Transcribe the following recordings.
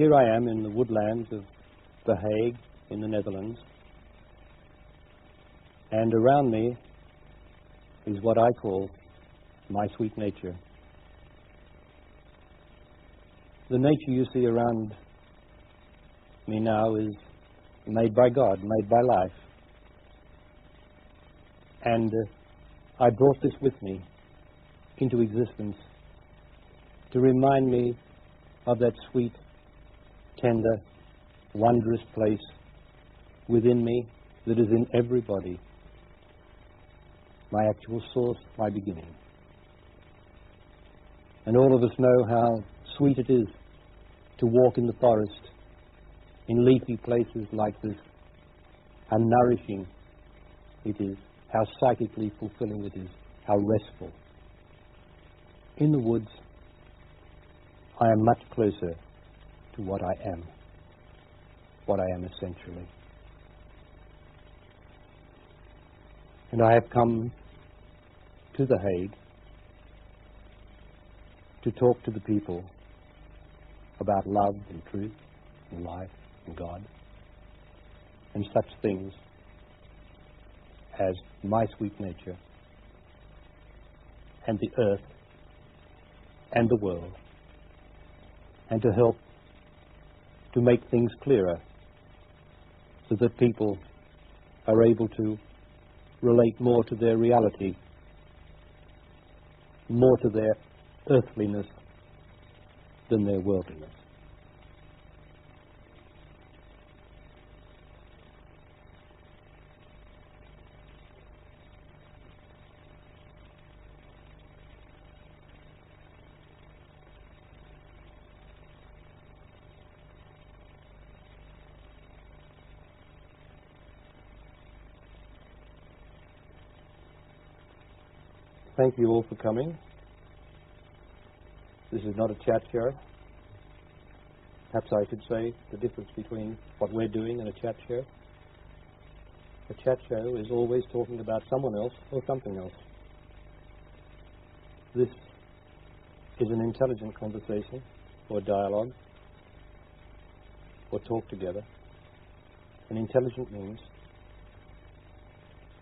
here I am in the woodlands of The Hague in the Netherlands, and around me is what I call my sweet nature. The nature you see around me now is made by God, made by life. And I brought this with me into existence to remind me of that sweet, tender, wondrous place within me that is in everybody, my actual source, my beginning. And all of us know how sweet it is to walk in the forest, in leafy places like this, how nourishing it is, how psychically fulfilling it is, how restful. In the woods, I am much closer to what I am essentially. And I have come to The Hague to talk to the people about love and truth and life and God and such things as my sweet nature and the earth and the world, and to help to make things clearer so that people are able to relate more to their reality, more to their earthliness than their worldliness. Thank you all for coming. This is not a chat show. Perhaps I should say the difference between what we're doing and a chat show. A chat show is always talking about someone else or something else. This is an intelligent conversation or dialogue or talk together. An intelligent means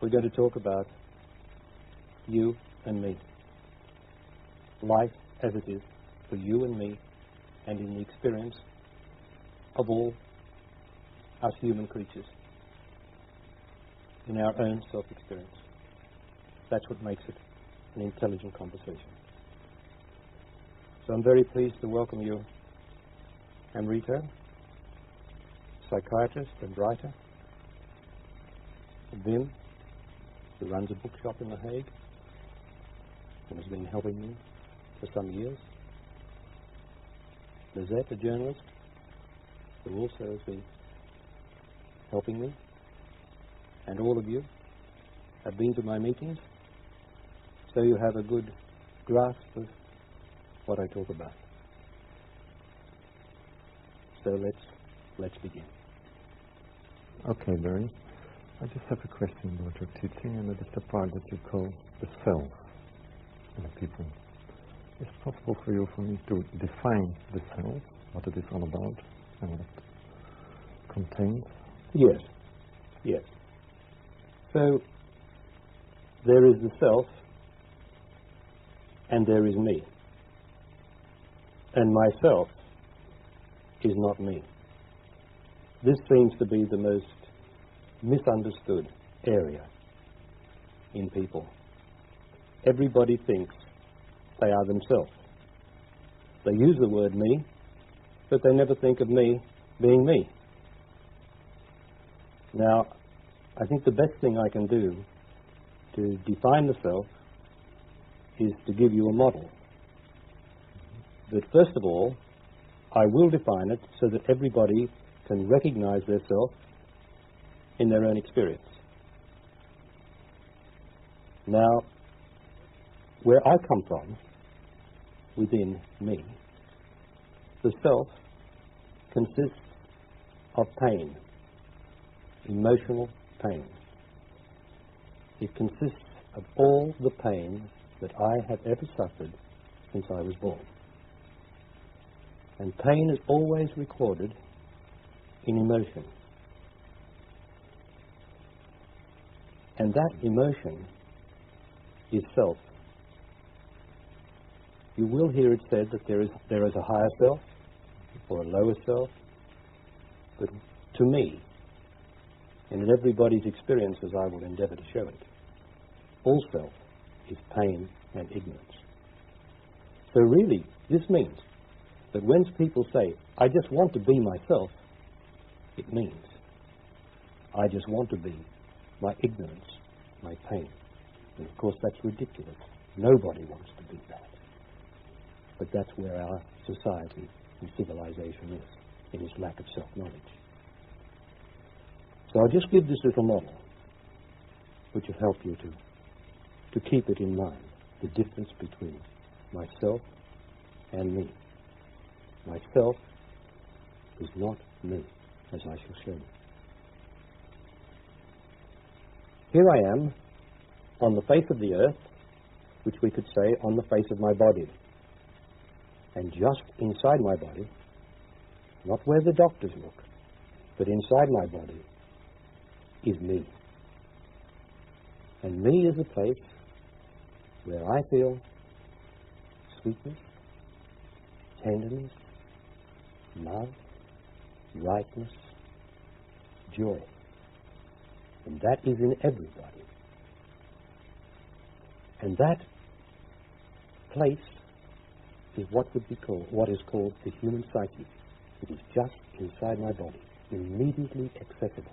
we're going to talk about you and me. Life as it is for you and me, and in the experience of all us human creatures, in our own self-experience. That's what makes it an intelligent conversation. So I'm very pleased to welcome you, Amrita, psychiatrist and writer, Wim, who runs a bookshop in The Hague and has been helping me for some years, Lizette, a journalist, who also has been helping me, and all of you have been to my meetings, so you have a good grasp of what I talk about. So let's begin. Okay, Barry. I just have a question about your teaching, and it is the part that you call the self in the people. Is it possible for me to define the self, what it is all about, and what it contains? Yes. So, there is the self, and there is me. And myself is not me. This seems to be the most misunderstood area in people. Everybody thinks they are themselves. They use the word me, but they never think of me being me. Now, I think the best thing I can do to define the self is to give you a model. But first of all, I will define it so that everybody can recognize their self in their own experience. Now, where I come from, within me, the self consists of pain, emotional pain. It consists of all the pain that I have ever suffered since I was born. And pain is always recorded in emotion. And that emotion is self. You will hear it said that there is a higher self or a lower self, but to me, and in everybody's experiences I will endeavour to show it, all self is pain and ignorance. So really, this means that when people say, I just want to be myself, it means I just want to be my ignorance, my pain. And of course that's ridiculous. Nobody wants to be that. But that's where our society and civilization is, in its lack of self-knowledge. So I'll just give this little model, which will help you to keep it in mind, the difference between myself and me. Myself is not me, as I shall show you. Here I am on the face of the earth, which we could say on the face of my body. And just inside my body, not where the doctors look, but inside my body is me. And me is a place where I feel sweetness, tenderness, love, rightness, joy. And that is in everybody. And that place is what is called the human psyche. It is just inside my body, immediately accessible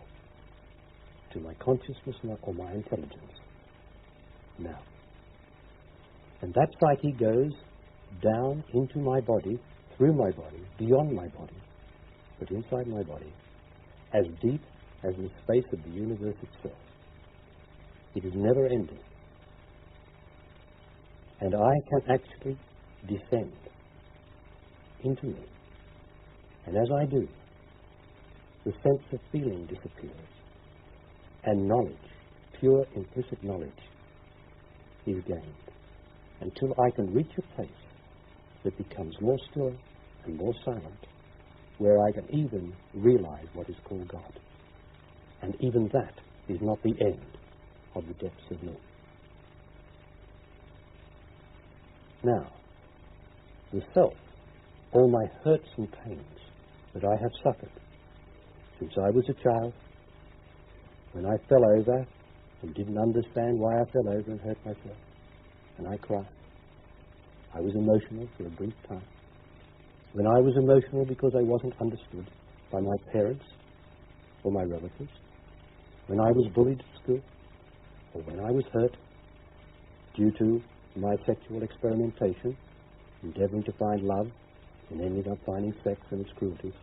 to my consciousness or my intelligence. Now. And that psyche goes down into my body, through my body, beyond my body, but inside my body, as deep as the space of the universe itself. It is never ending. And I can actually descend into me. And as I do, the sense of feeling disappears, and knowledge, pure implicit knowledge, is gained, until I can reach a place that becomes more still and more silent, where I can even realize what is called God. And even that is not the end of the depths of me. Now, the self, all my hurts and pains that I have suffered since I was a child, when I fell over and didn't understand why I fell over and hurt myself, and I cried. I was emotional for a brief time. When I was emotional because I wasn't understood by my parents or my relatives, when I was bullied at school, or when I was hurt due to my sexual experimentation, endeavoring to find love and ending up finding sex and its cruelties.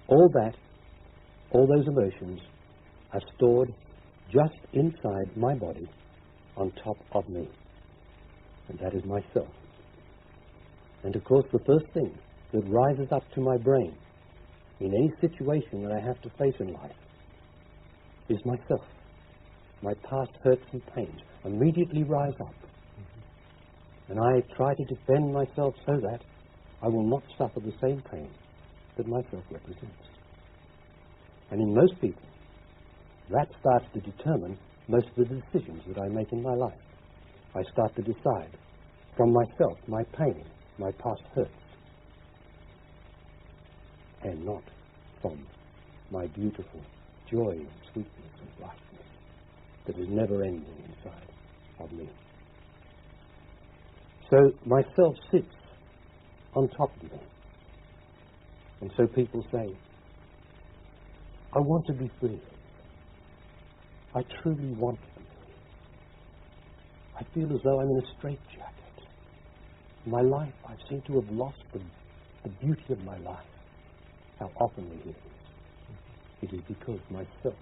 All that, all those emotions are stored just inside my body on top of me. And that is myself. And of course the first thing that rises up to my brain in any situation that I have to face in life is myself. My past hurts and pains immediately rise up. And I try to defend myself so that I will not suffer the same pain that myself represents. And in most people, that starts to determine most of the decisions that I make in my life. I start to decide from myself, my pain, my past hurts, and not from my beautiful joy and sweetness and lightness that is never ending inside of me. So myself sits on top of me. And so people say, I want to be free. I truly want to be free. I feel as though I'm in a straitjacket. In my life, I seem to have lost the beauty of my life. How often we hear this. It is because myself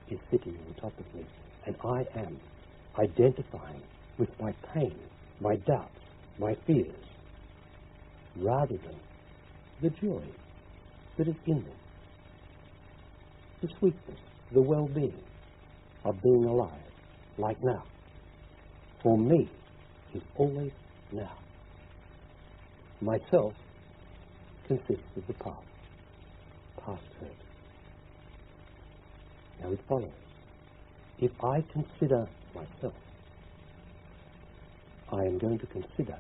is sitting on top of me, and I am identifying with my pain, my doubts, my fears, rather than the joy that is in them, the sweetness, the well-being of being alive, like now. For me is always now. Myself consists of the past hurt. Now it follows. If I consider myself, I am going to consider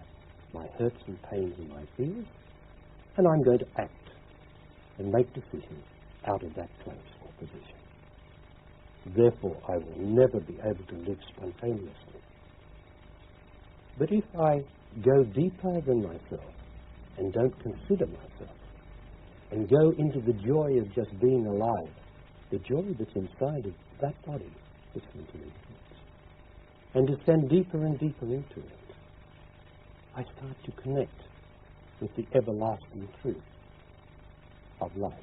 my hurts and pains and my fears, and I'm going to act and make decisions out of that place or position. Therefore, I will never be able to live spontaneously. But if I go deeper than myself and don't consider myself and go into the joy of just being alive, the joy that's inside of that body, that's into me, and descend deeper and deeper into it, I start to connect with the everlasting truth of life,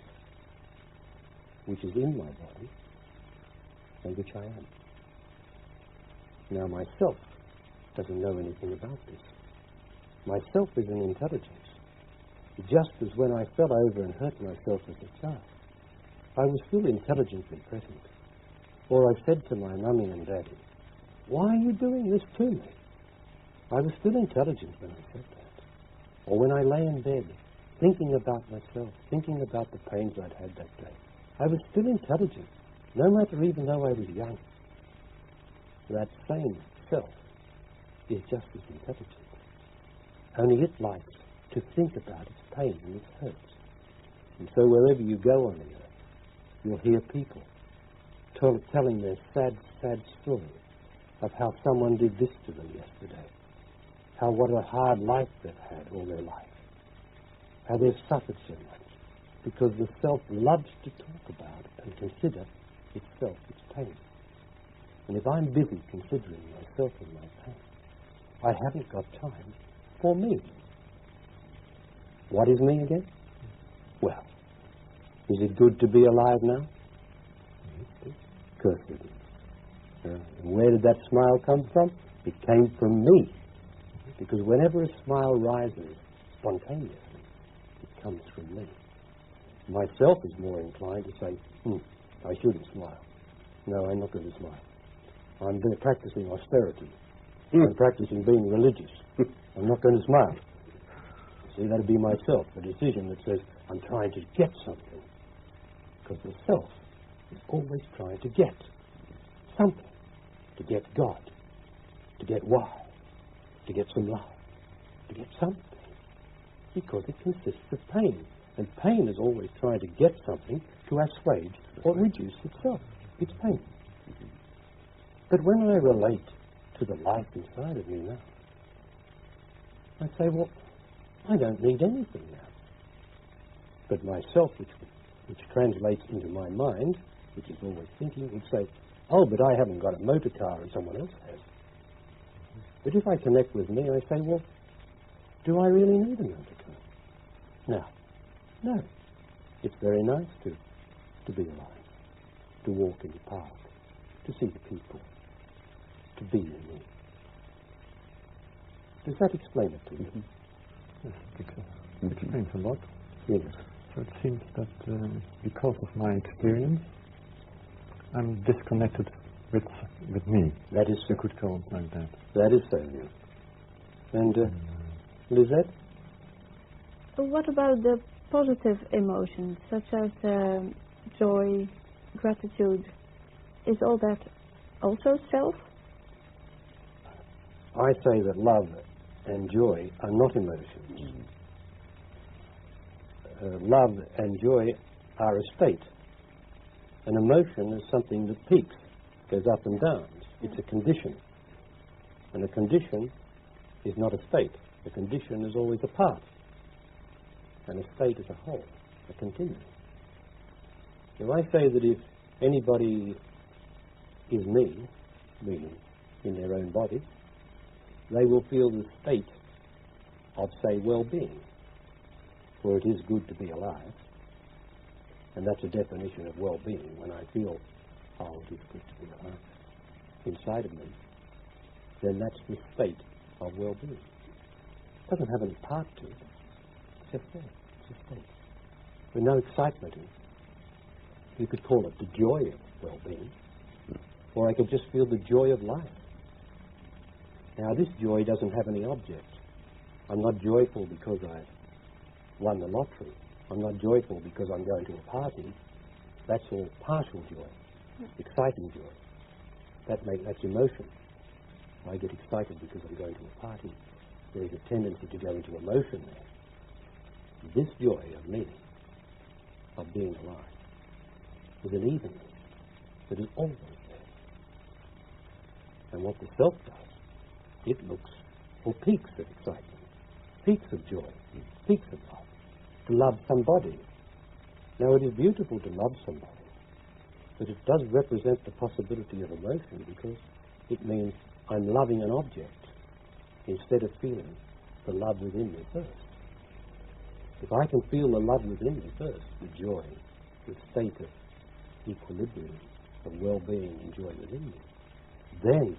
which is in my body and which I am. Now myself doesn't know anything about this. Myself is an intelligence. Just as when I fell over and hurt myself as a child, I was still intelligently present. Or I said to my mummy and daddy, "Why are you doing this to me?" I was still intelligent when I said that. Or when I lay in bed, thinking about myself, thinking about the pains I'd had that day, I was still intelligent, no matter even though I was young. That same self is just as intelligent. Only it likes to think about its pain and its hurts. And so wherever you go on the earth, you'll hear people telling their sad, sad story of how someone did this to them yesterday, how what a hard life they've had all their life, how they've suffered so much, because the self loves to talk about and consider itself, its pain. And if I'm busy considering myself and my pain, I haven't got time for me. What is me again? Well, is it good to be alive now? Of course it is. And where did that smile come from? It came from me. Because whenever a smile rises spontaneously, it comes from me. Myself is more inclined to say, I shouldn't smile. No, I'm not going to smile. I'm practicing austerity. I'm practicing being religious. I'm not going to smile. See, that'd be myself, a decision that says, I'm trying to get something. Because the self is always trying to get something. To get God. To get why. To get some love. To get something. Because it consists of pain. And pain is always trying to get something to assuage or reduce itself. It's pain. But when I relate to the life inside of me now, I say, well, I don't need anything now. But myself, which translates into my mind, which is always thinking, would say, oh, but I haven't got a motor car and someone else has. But if I connect with me, I say, well, do I really need a motor car? No. It's very nice to be alive, to walk in the park, to see the people, to be in me. Does that explain it to you? Yes, it explains a lot. Yes. So it seems that because of my experience, I'm disconnected with me. That is so. You could call it like that. That is so, yes. And Lisette? What about the positive emotions, such as joy, gratitude? Is all that also self? I say that love and joy are not emotions. Love and joy are a state. An emotion is something that peaks, goes up and down. It's a condition. And a condition is not a state. A condition is always a part. And a state is a whole, a continuum. If I say that if anybody is me, meaning in their own body, they will feel the state of, say, well-being. For it is good to be alive. And that's a definition of well-being. When I feel, oh, it is good to be alive inside of me, then that's the state of well-being. It doesn't have any part to it. It's just there. It's a state. With no excitement in it. You could call it the joy of well-being. Or I could just feel the joy of life. Now, this joy doesn't have any object. I'm not joyful because I've won the lottery. I'm not joyful because I'm going to a party. That's all partial joy, exciting joy. That's emotion. I get excited because I'm going to a party. There's a tendency to go into emotion there. This joy of me, of being alive, is an evenness that is always there. And what the self does, it looks for peaks of excitement, peaks of joy, peaks of love, to love somebody. Now, it is beautiful to love somebody, but it does represent the possibility of emotion because it means I'm loving an object instead of feeling the love within me first. If I can feel the love within me first, the joy, the state of equilibrium, of well-being and joy within me, then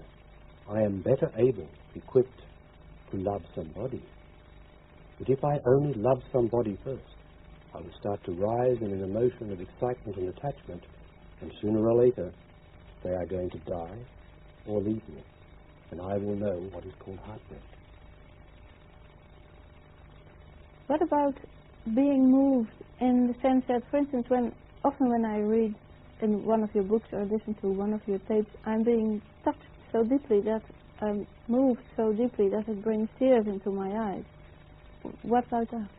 I am better able, equipped to love somebody. But if I only love somebody first, I will start to rise in an emotion of excitement and attachment, and sooner or later they are going to die or leave me, and I will know what is called heartbreak. What about being moved in the sense that, for instance, often when I read in one of your books or listen to one of your tapes, I'm being touched so deeply that I'm moved so deeply that it brings tears into my eyes. What about that?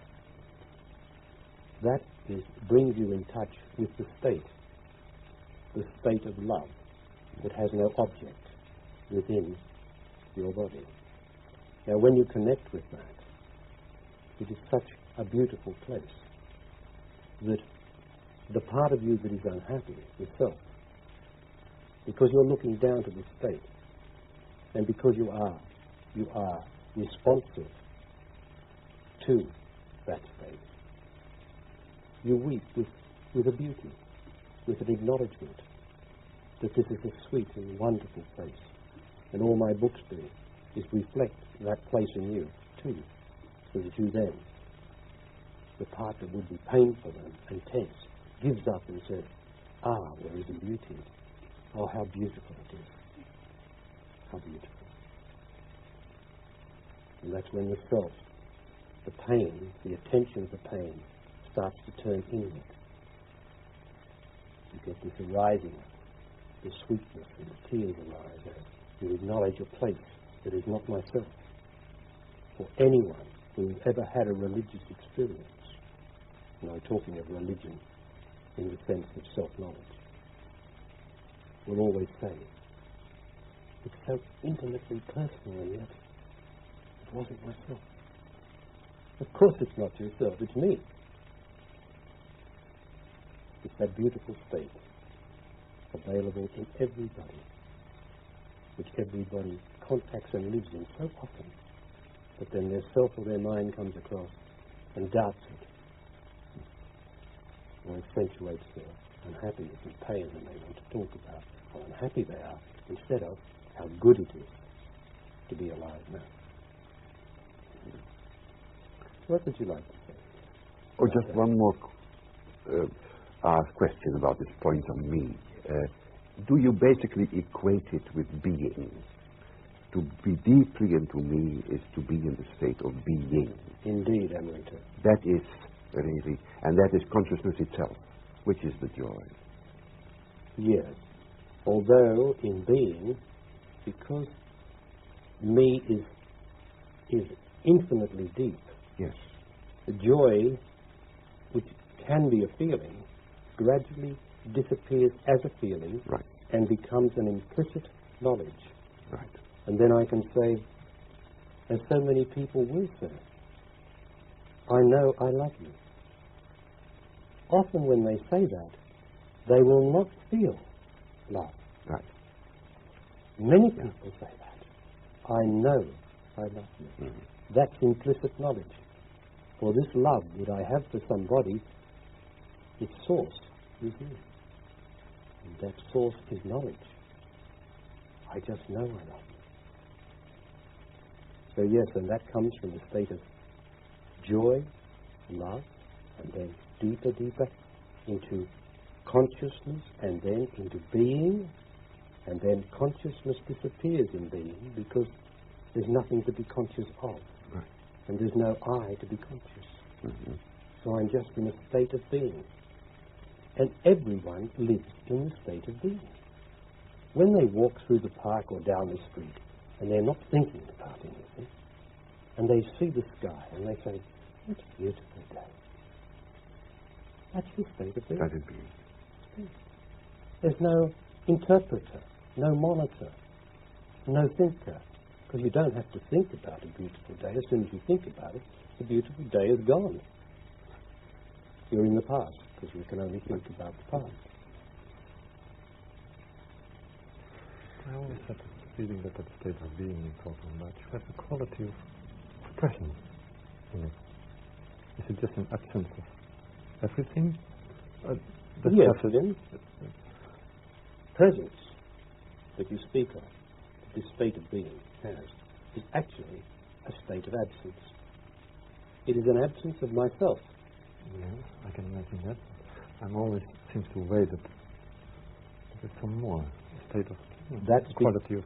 That brings you in touch with the state of love that has no object within your body. Now, when you connect with that, it is such a beautiful place that the part of you that is unhappy, the self, because you're looking down to the state, and because you are responsive to that state, you weep with a beauty, with an acknowledgement that this is a sweet and wonderful place. And all my books do is reflect that place in you too, so that you then, the part that would be painful and tense, gives up and says, there is a beauty. Oh, how beautiful it is. How beautiful. And that's when the self, the pain, the attention of the pain, starts to turn inward. You get this arising, the sweetness, and the tears arise as you acknowledge a place that is not myself. For anyone who has ever had a religious experience, and I'm talking of religion in the sense of self-knowledge, will always say, it's so intimately personal, and yet it wasn't myself. Of course it's not yourself, it's me. It's that beautiful state available in everybody, which everybody contacts and lives in so often, but then their self or their mind comes across and doubts it, or accentuates their unhappiness and pain, and they want to talk about how unhappy they are instead of how good it is to be alive now. What would you like to say? Oh, just one more question about this point on me. Do you basically equate it with being? To be deeply into me is to be in the state of being. Indeed, Amrita. That is really, and that is consciousness itself, which is the joy. Yes. Although in being, because me is infinitely deep. Yes. The joy, which can be a feeling, gradually disappears as a feeling, right, and becomes an implicit knowledge. Right. And then I can say, as so many people will say, I know I love you. Often when they say that, they will not feel love. Right. Many people say that. I know I love you. Mm-hmm. That's implicit knowledge. For this love that I have for somebody, its source is me. And that source is knowledge. I just know I love you. So yes, and that comes from the state of joy, love, and then deeper into consciousness, and then into being, and then consciousness disappears in being because there's nothing to be conscious of. Right. And there's no I to be conscious. So I'm just in a state of being. And everyone lives in the state of being. When they walk through the park or down the street, and they're not thinking about anything, and they see the sky, and they say, what a beautiful day. That's the state of being. That is being. There's no interpreter, no monitor, no thinker, because you don't have to think about a beautiful day. As soon as you think about it, the beautiful day is gone. You're in the past, because we can only think about the past. I always had the feeling that that state of being you're talking about, you have the quality of presence in it. Is it just an absence of everything? Yes, presence that you speak of, this state of being has, is actually a state of absence. It is an absence of myself. Yes, I can imagine that. I'm always seems to wait that there's some more state of That's quality of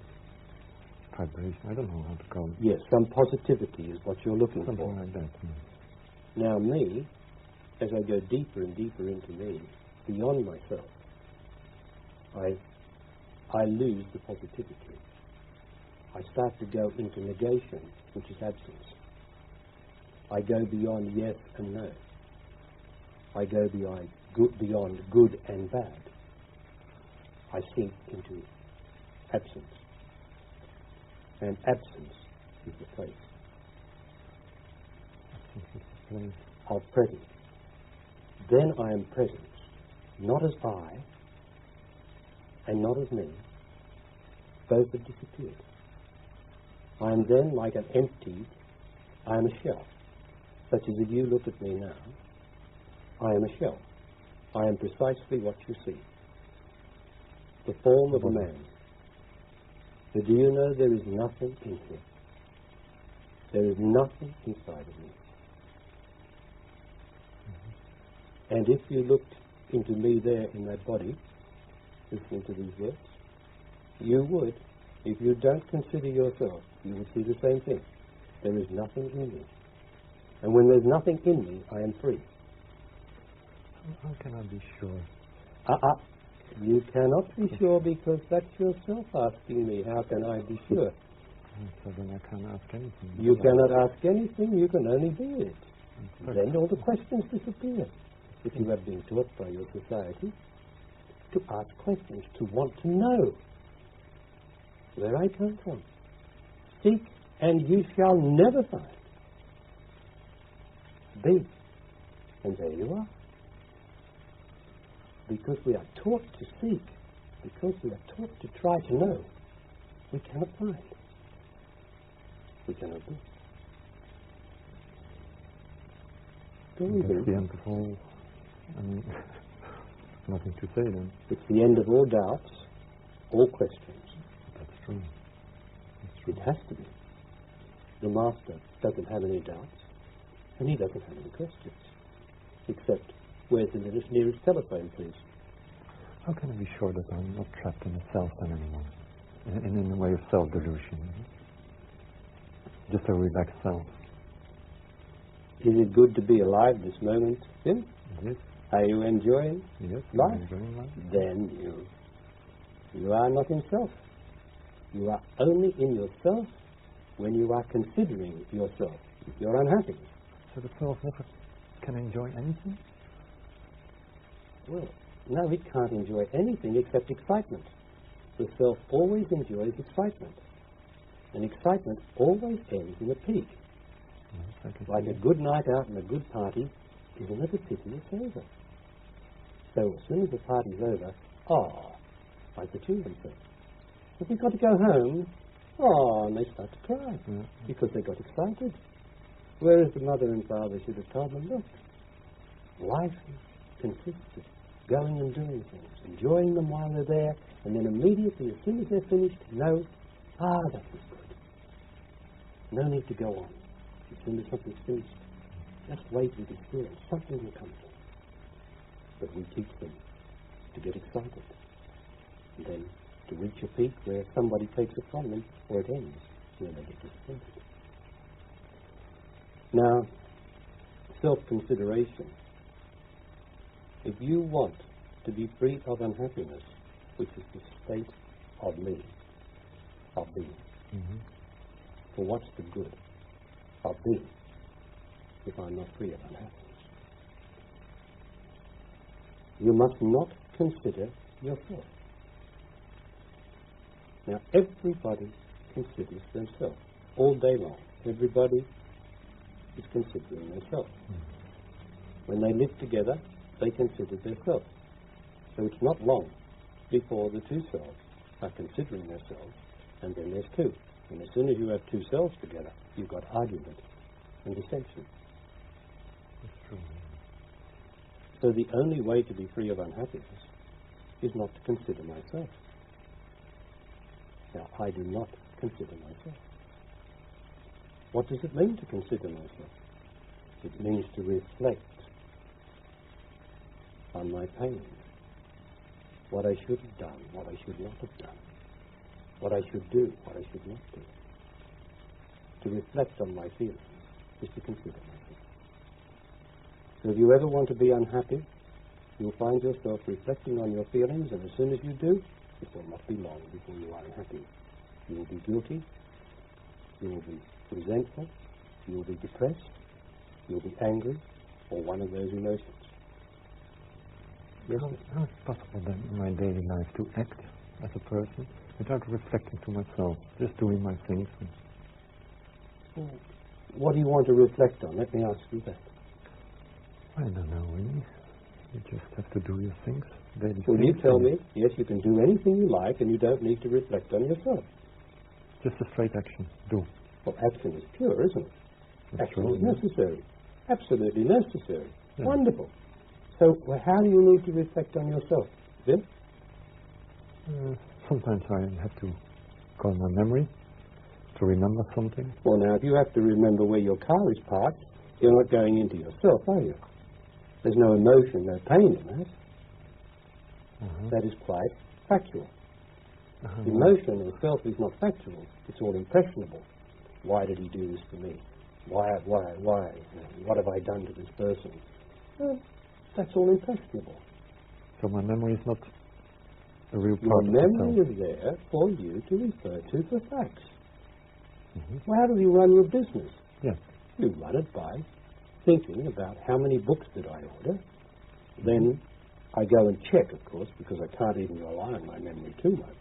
vibration. I don't know how to call it. Yes, some positivity is what you're looking Something for. like that. Now me, as I go deeper and deeper into me, beyond myself, I lose the positivity. I start to go into negation, which is absence. I go beyond yes and no. I go beyond good and bad. I sink into absence. And absence is the place of presence. Then I am presence, not as I and not as me. Both have disappeared. I am then like an empty, I am a shell. Such as if you look at me now, I am a shell. I am precisely what you see. The form of a man. But do you know there is nothing in him? There is nothing inside of me. And if you looked into me there in that body, listening to these words, you would, if you don't consider yourself, you would see the same thing. There is nothing in me. And when there's nothing in me, I am free. How can I be sure? You cannot be sure because that's yourself asking me, how can I be sure? So then I can't ask anything. You cannot ask anything, you can only be it. Then all the questions disappear. If you have been taught by your society to ask questions, to want to know where I come from. Seek and you shall never find. Be, and there you are. Because we are taught to seek, because we are taught to try to know, we cannot find. We cannot do. That's the end of all. I mean, nothing to say then. It's the end of all doubts, all questions. That's true. It has to be. The master doesn't have any doubts, and he doesn't have any questions, except, where's the nearest telephone, please? How can I be sure that I'm not trapped in a self then anymore? In a way of self-delusion. Just a relaxed self. Is it good to be alive this moment, Tim? Yes. Are you enjoying life? I'm enjoying life. Then you are not in self. You are only in yourself when you are considering yourself. You're unhappy. So the self never can enjoy anything? Well, no, it can't enjoy anything except excitement. The self always enjoys excitement. And excitement always ends in a peak. Yes, like a good night out and a good party, isn't it a pity it's over? So as soon as the party's over, like the children say. If we've got to go home, and they start to cry because they got excited. Whereas the mother and father should have told them, look, life consists of going and doing things, enjoying them while they're there, and then immediately, as soon as they're finished, know, that was good. No need to go on. As soon as something's finished, just wait with experience. Something will come to them. But we teach them to get excited, and then to reach a peak where somebody takes it from them, or it ends where they get disappointed. Now, self-consideration. If you want to be free of unhappiness, which is the state of me, of being, for what's the good of being if I'm not free of unhappiness? You must not consider yourself. Now, everybody considers themselves all day long. Everybody is considering themselves. When they live together, they consider themselves. So it's not long before the two selves are considering themselves, and then there's two. And as soon as you have two selves together, you've got argument and dissension. That's true. So the only way to be free of unhappiness is not to consider myself. Now, I do not consider myself. What does it mean to consider myself? It means to reflect on my pain, what I should have done, what I should not have done, what I should do, what I should not do. To reflect on my feelings is to consider myself. So if you ever want to be unhappy, you'll find yourself reflecting on your feelings, and as soon as you do, it will not be long before you are unhappy. You will be guilty, you will be resentful, you will be depressed, you will be angry, or one of those emotions. Yes, how is it possible then in my daily life to act as a person without reflecting to myself, just doing my things? Well, what do you want to reflect on? Let me ask you that. I don't know, really. You just have to do your things. Daily Well, things, you tell me, yes, you can do anything you like, and you don't need to reflect on yourself. Just a straight action. Do. Well, action is pure, isn't it? That's Action true, is yeah. necessary. Absolutely necessary. Yeah. Wonderful. So, how do you need to reflect on yourself? Vin? Sometimes I have to go on my memory to remember something. Well, now, if you have to remember where your car is parked, you're not going into yourself, are you? There's no emotion, no pain in that. That is quite factual. Emotion or self is not factual. It's all impressionable. Why did he do this to me? Why? What have I done to this person? Well, that's all impressionable. So my memory is not a real Your part of memory myself. is there for you to refer to for facts. Well, how do you run your business? Yeah. You run it by thinking about how many books did I order. Then I go and check, of course, because I can't even rely on my memory too much.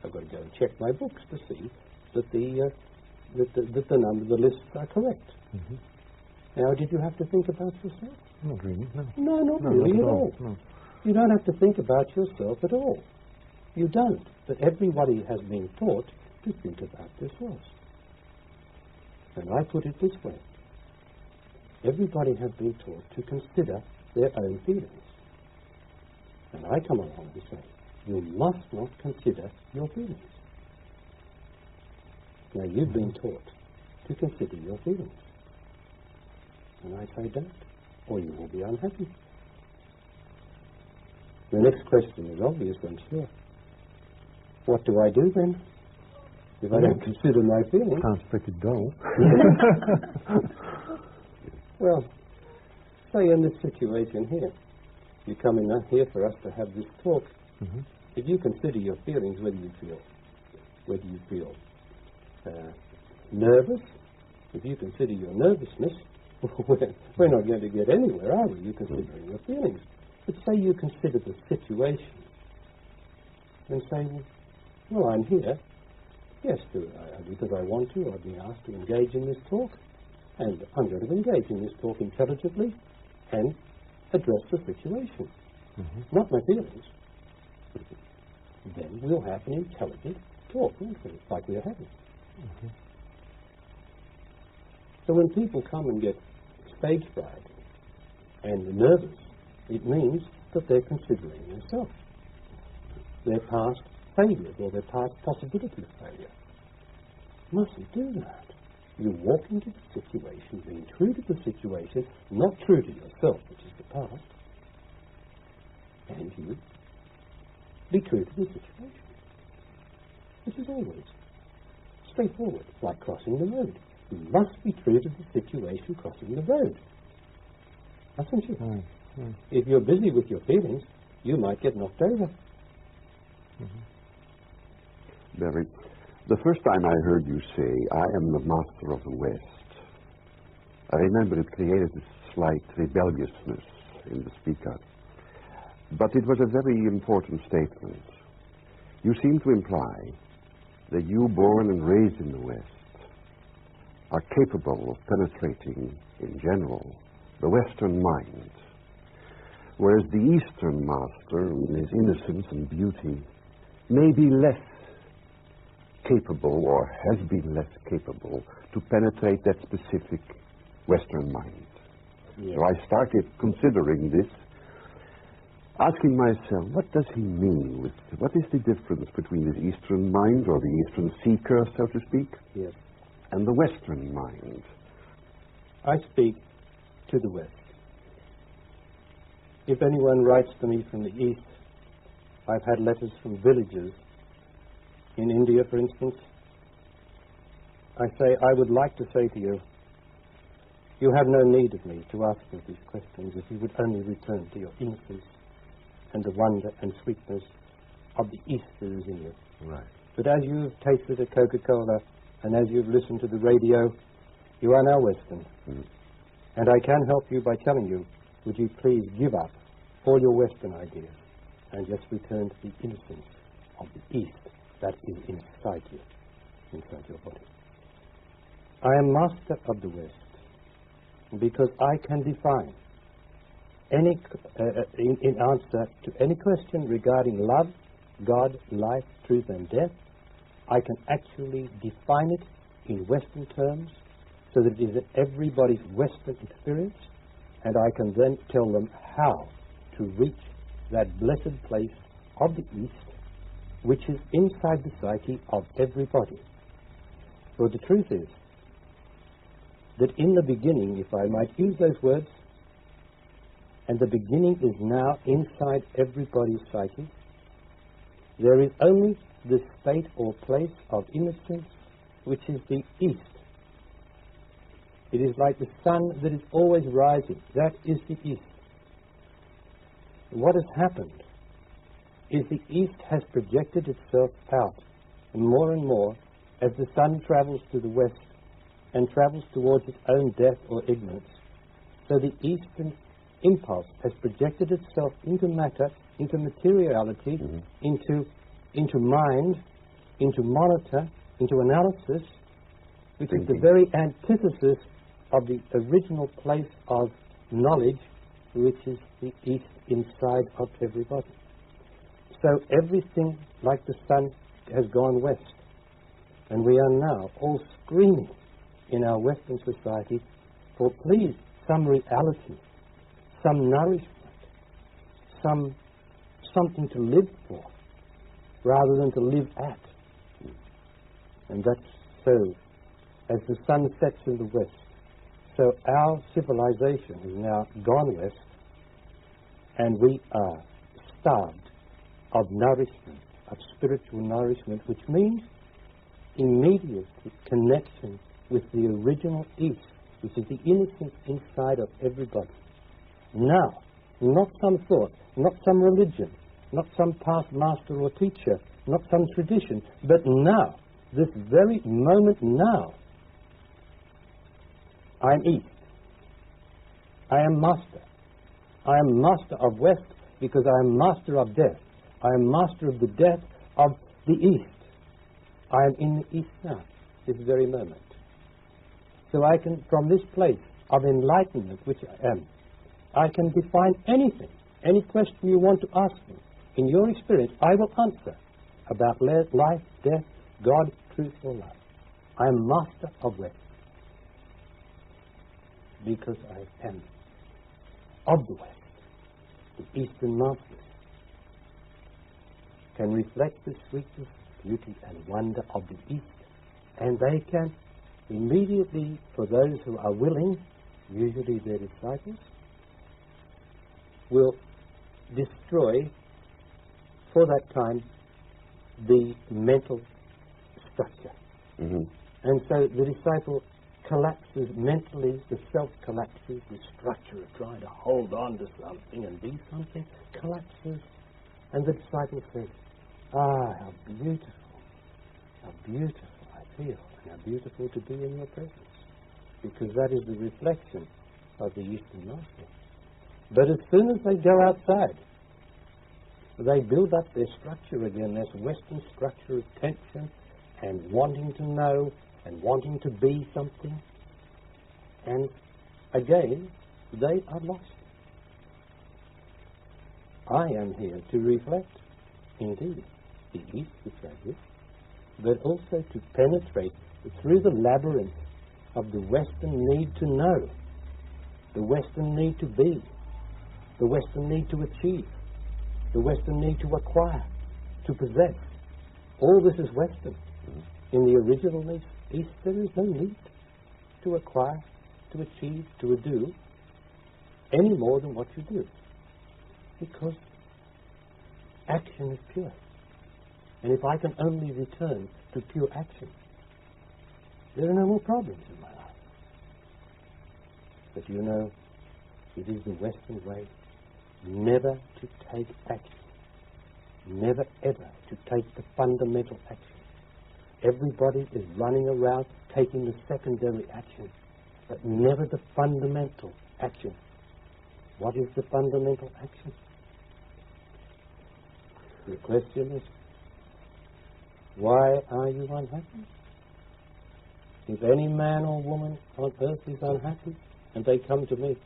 I've got to go and check my books to see that the number, the lists are correct. Now, did you have to think about yourself? Not really, no. No, not really at all. No. You don't have to think about yourself at all. You don't. But everybody has been taught to think about themselves. And I put it this way. Everybody has been taught to consider their own feelings. And I come along and say, you must not consider your feelings. Now, you've been taught to consider your feelings. And I say, don't, or you will be unhappy. The next question is obvious, I'm sure. What do I do then? If I don't consider my feelings? Sounds pretty dull. Well, say in this situation here, you come in here for us to have this talk. If you consider your feelings, whether you feel nervous, if you consider your nervousness, we're not going to get anywhere, are we? You're considering your feelings. But say you consider the situation and say, well, I'm here, yes, because I want to. I've been asked to engage in this talk, and I'm going to engage in this talk intelligently and address the situation, not my feelings. Then we'll have an intelligent talk, won't we? Like we're having. So when people come and get stage fright and nervous, it means that they're considering themselves, their past failures or their past possibility of failure. Mustn't do that. You walk into the situation, being true to the situation, not true to yourself, which is the past, and you be true to the situation, which is always straightforward, like crossing the road. You must be true to the situation crossing the road. mustn't you? Mm. If you're busy with your feelings, you might get knocked over. Barry, the first time I heard you say, I am the master of the West, I remember it created a slight rebelliousness in the speaker. But it was a very important statement. You seem to imply that you, born and raised in the West, are capable of penetrating, in general, the Western mind, whereas the Eastern master, in his innocence and beauty, may be less capable, or has been less capable, to penetrate that specific Western mind. Yes. So I started considering this, asking myself, what does he mean with, what is the difference between the Eastern mind, or the Eastern seeker, so to speak, Yes. and the Western mind? I speak to the West. If anyone writes to me from the East, I've had letters from villagers in India, for instance. I say, I would like to say to you, you have no need of me to ask you these questions if you would only return to your innocence and the wonder and sweetness of the East that is in you. Right. But as you've tasted a Coca-Cola and as you've listened to the radio, you are now Western. Mm. And I can help you by telling you, would you please give up all your Western ideas and just return to the innocence of the East that is inside you, inside your body. I am master of the West because I can define any, in answer to any question regarding love, God, life, truth and death, I can actually define it in Western terms so that it is everybody's Western experience, and I can then tell them how to reach that blessed place of the East, which is inside the psyche of everybody. For the truth is that in the beginning, if I might use those words, and the beginning is now inside everybody's psyche, there is only the state or place of innocence, which is the East. It is like the sun that is always rising. That is the East. What has happened is the East has projected itself out and more as the sun travels to the West and travels towards its own death or ignorance. So the Eastern impulse has projected itself into matter, into materiality, into mind, into monitor, into analysis, which is the very antithesis of the original place of knowledge, which is the East inside of everybody. So everything, like the sun, has gone west. And we are now all screaming in our Western society for, please, some reality, some nourishment, something to live for, rather than to live at. And that's so. As the sun sets in the west, so our civilization is now gone west, and we are starved of nourishment, of spiritual nourishment, which means immediate connection with the original East, which is the innocence inside of everybody. Now, not some thought, not some religion, not some past master or teacher, not some tradition, but now, this very moment now, I am East. I am master. I am master of West because I am master of death. I am master of the death of the East. I am in the East now, this very moment. So I can, from this place of enlightenment which I am, I can define anything, any question you want to ask me. In your experience, I will answer about life, death, God, truth, or love. I am master of West because I am of the West. The Eastern masters can reflect the sweetness, beauty, and wonder of the East, and they can immediately, for those who are willing, usually their disciples, will destroy for that time the mental structure. And so the disciple collapses mentally, the self collapses, the structure of trying to hold on to something and be something collapses. And the disciple says, ah, how beautiful I feel, and how beautiful to be in your presence. Because that is the reflection of the Eastern Master. But as soon as they go outside, they build up their structure again, this Western structure of tension and wanting to know and wanting to be something. And again, they are lost. I am here to reflect, indeed, the East, which I do, but also to penetrate through the labyrinth of the Western need to know, the Western need to be, the Western need to achieve, the Western need to acquire, to possess. All this is Western. In the original East, there is no need to acquire, to achieve, to do, any more than what you do. Because action is pure. And if I can only return to pure action, there are no more problems in my life. But you know, it is the Western way never to take action. Never ever to take the fundamental action. Everybody is running around taking the secondary action, but never the fundamental action. What is the fundamental action? The question is, why are you unhappy? If any man or woman on earth is unhappy and they come to me,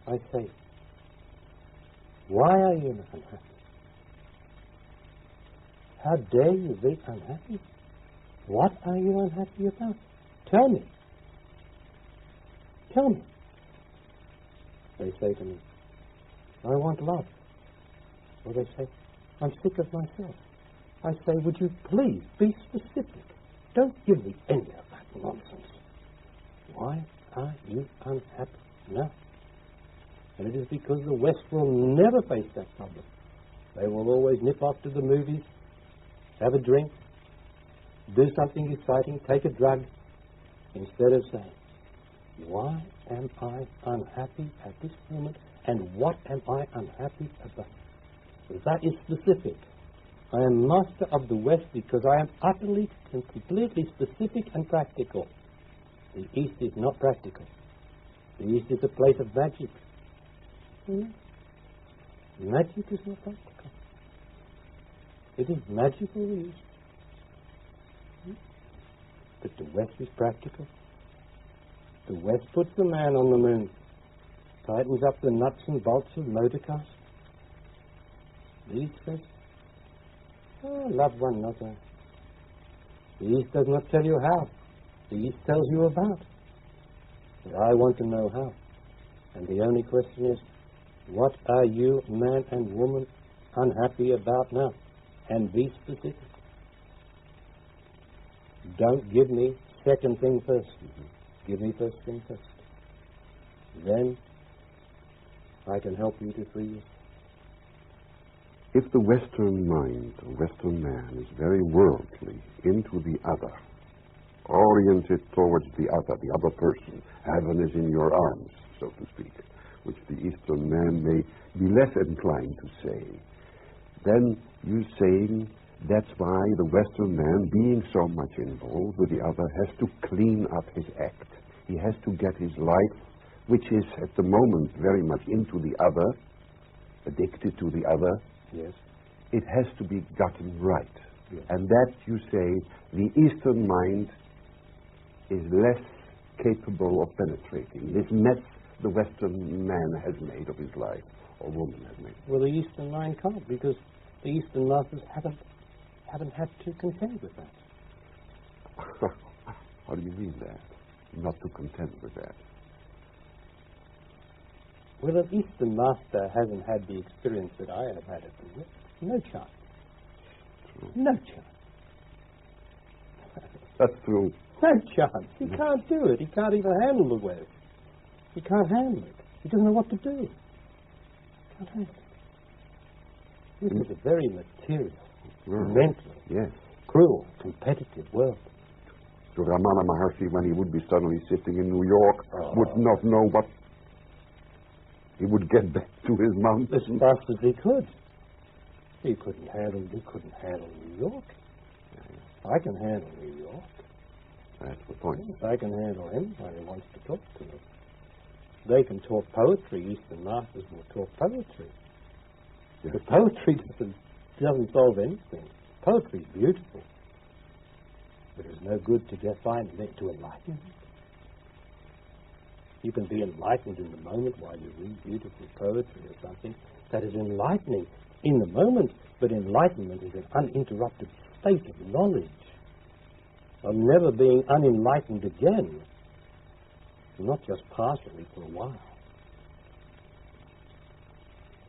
I say, why are you unhappy? How dare you be unhappy? What are you unhappy about? Tell me. Tell me. They say to me, I want love. Or they say, I'm sick of myself. I say, would you please be specific? Don't give me any of that nonsense. Why are you unhappy now? And it is because the West will never face that problem. They will always nip off to the movies, have a drink, do something exciting, take a drug, instead of saying, why am I unhappy at this moment, and what am I unhappy about? That is specific. I am master of the West because I am utterly and completely specific and practical. The East is not practical. The East is a place of magic. Magic is not practical. It is magical, the East. But the West is practical. The West puts the man on the moon, tightens up the nuts and bolts of motor cars. The East says, love one another. The East does not tell you how. The East tells you about. But I want to know how. And the only question is, what are you, man and woman, unhappy about now? And be specific. Don't give me second thing first. Give me first thing first. Then I can help you to free yourself. If the Western mind, or Western man, is very worldly, into the other, oriented towards the other person, heaven is in your arms, so to speak, which the Eastern man may be less inclined to say, then you're saying that's why the Western man, being so much involved with the other, has to clean up his act. He has to get his life, which is at the moment very much into the other, addicted to the other. Yes. It has to be gotten right. Yes. And that, you say, the Eastern mind is less capable of penetrating. This mess the Western man has made of his life, or woman has made. Well, the Eastern mind can't, because the Eastern masters haven't had to contend with that. How do you mean that? Not to contend with that. Well, an Eastern master hasn't had the experience that I have had at the West. No chance. True. No chance. That's true. No chance. He can't do it. He can't even handle the West. He can't handle it. He doesn't know what to do. He can't handle it. This is a very material, mental, yes, cruel, competitive world. So Ramana Maharshi, when he would be suddenly sitting in New York, would not know what he would get back to his mountain. As fast as he could. He couldn't handle New York. I can handle New York. That's the point. I can handle anybody who wants to talk to me. They can talk poetry. Eastern Masters will talk poetry. Yes. But poetry doesn't solve anything. Poetry is beautiful. But it's no good to get to enlightenment. You can be enlightened in the moment while you read beautiful poetry or something. That is enlightening in the moment, but enlightenment is an uninterrupted state of knowledge, of never being unenlightened again, not just partially for a while.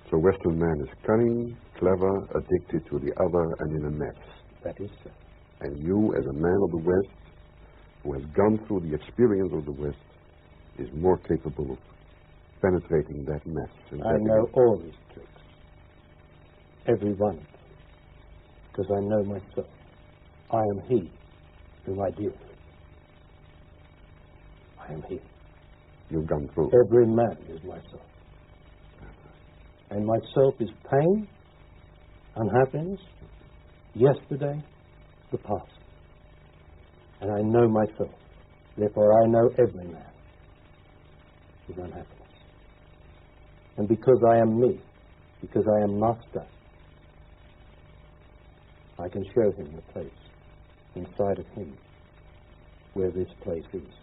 So Western man is cunning, clever, addicted to the other, and in a mess. That is so. And you, as a man of the West, who has gone through the experience of the West, is more capable of penetrating that mess. I know all these tricks. Every one of them. Because I know myself. I am he whom I deal with. I am he. You've gone through. Every man is myself. And myself is pain, unhappiness, yesterday, the past. And I know myself. Therefore I know every man is unhappiness. And because I am me, because I am master, I can show him the place inside of him where this place is.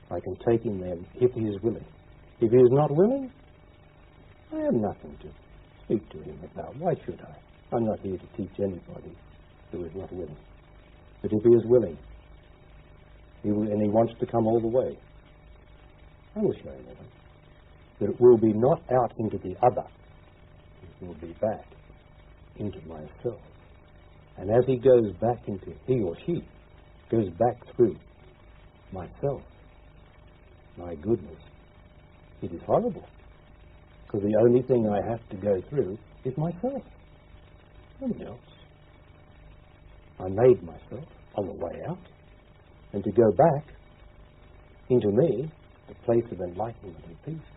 I can take him there if he is willing. If he is not willing, I have nothing to speak to him about. Why should I? I'm not here to teach anybody who is not willing. But if he is willing, and he wants to come all the way, I will show him that. But it will be not out into the other. It will be back into myself. And as he goes back into, he or she goes back through myself, my goodness, it is horrible. Because the only thing I have to go through is myself. Nobody else. I made myself on the way out. And to go back into me, the place of enlightenment and peace,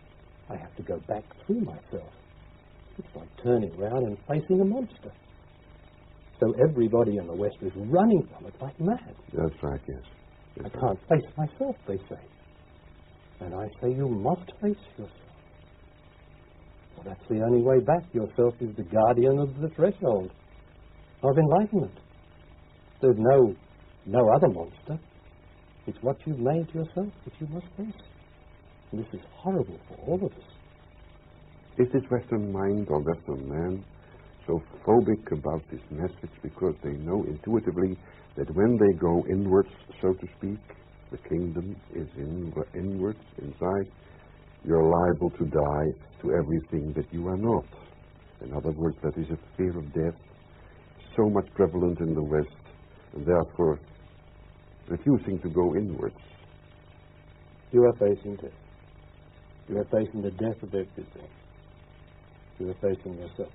I have to go back through myself. It's like turning around and facing a monster. So everybody in the West is running from it like mad. That's right, yes. I can't face myself, they say. And I say, you must face yourself. Well, that's the only way back. Yourself is the guardian of the threshold of enlightenment. There's no other monster. It's what you've made yourself that you must face. And this is horrible for all of us. Is this Western mind or Western man so phobic about this message because they know intuitively that when they go inwards, so to speak, the kingdom is inwards, inside, you're liable to die to everything that you are not. In other words, that is a fear of death so much prevalent in the West, and therefore refusing to go inwards. You are facing death. You are facing the death of everything. You are facing yourself.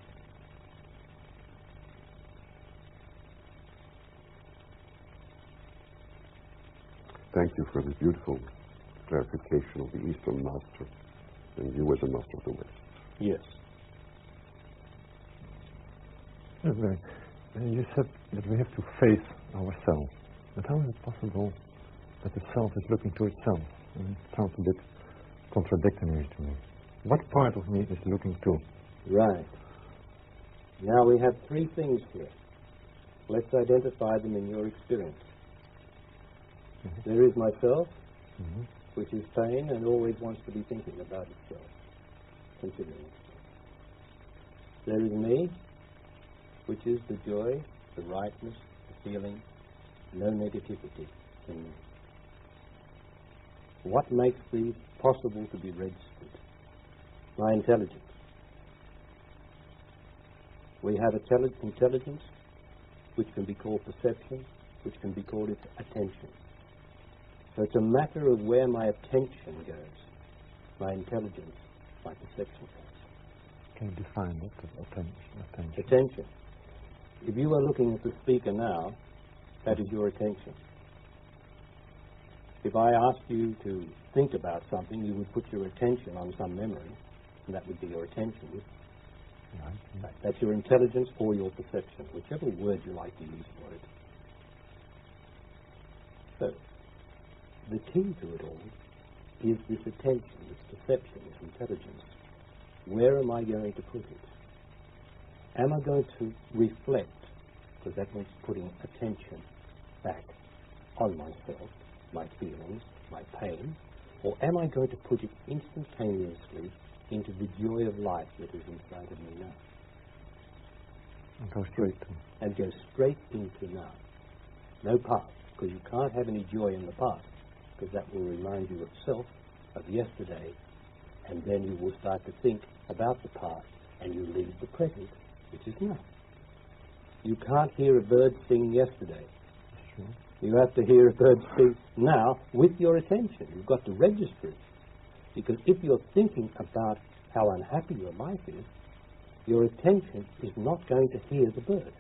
Thank you for the beautiful clarification of the Eastern Master and you as a Master of the West. Yes. Okay. You said that we have to face ourselves. But how is it possible that the self is looking to itself? It sounds a bit contradictory to me. What part of me is looking to? Right. Now we have three things here. Let's identify them in your experience. Mm-hmm. There is myself, which is pain and always wants to be thinking about itself, considering itself. There is me, which is the joy, the rightness, the feeling, no negativity in me. What makes these possible to be registered? My intelligence. We have intelligence, which can be called perception, which can be called attention. So it's a matter of where my attention goes, my intelligence, my perception goes. Can you define it? Attention. Attention. If you are looking at the speaker now, that is your attention. If I asked you to think about something, you would put your attention on some memory, and that would be your attention. Right. That's your intelligence or your perception, whichever word you like to use for it. So, the key to it all is this attention, this perception, this intelligence. Where am I going to put it? Am I going to reflect, because that means putting attention back on myself, my feelings, my pain, or am I going to put it instantaneously into the joy of life that is inside of me now? And go straight to. And go straight into now. No past, because you can't have any joy in the past, because that will remind you of self, of yesterday, and then you will start to think about the past, and you leave the present, which is now. You can't hear a bird sing yesterday. Sure. You have to hear a bird sing now with your attention. You've got to register it. Because if you're thinking about how unhappy your life is, your attention is not going to hear the bird.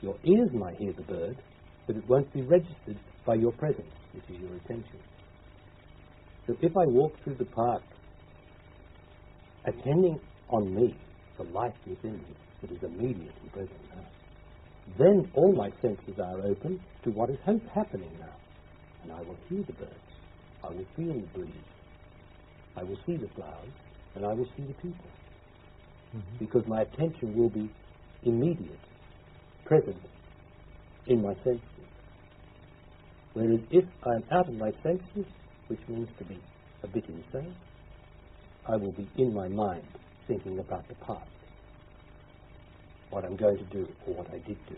Your ears might hear the bird, but it won't be registered by your presence, which is your attention. So if I walk through the park, attending on me, the life within me, that is immediate and present now, then all my senses are open to what is happening now. And I will hear the birds. I will feel the breeze. I will see the flowers, and I will see the people. Mm-hmm. Because my attention will be immediate, present in my senses. Whereas if I'm out of my senses, which means to be a bit insane, I will be in my mind thinking about the past, what I'm going to do, or what I did do,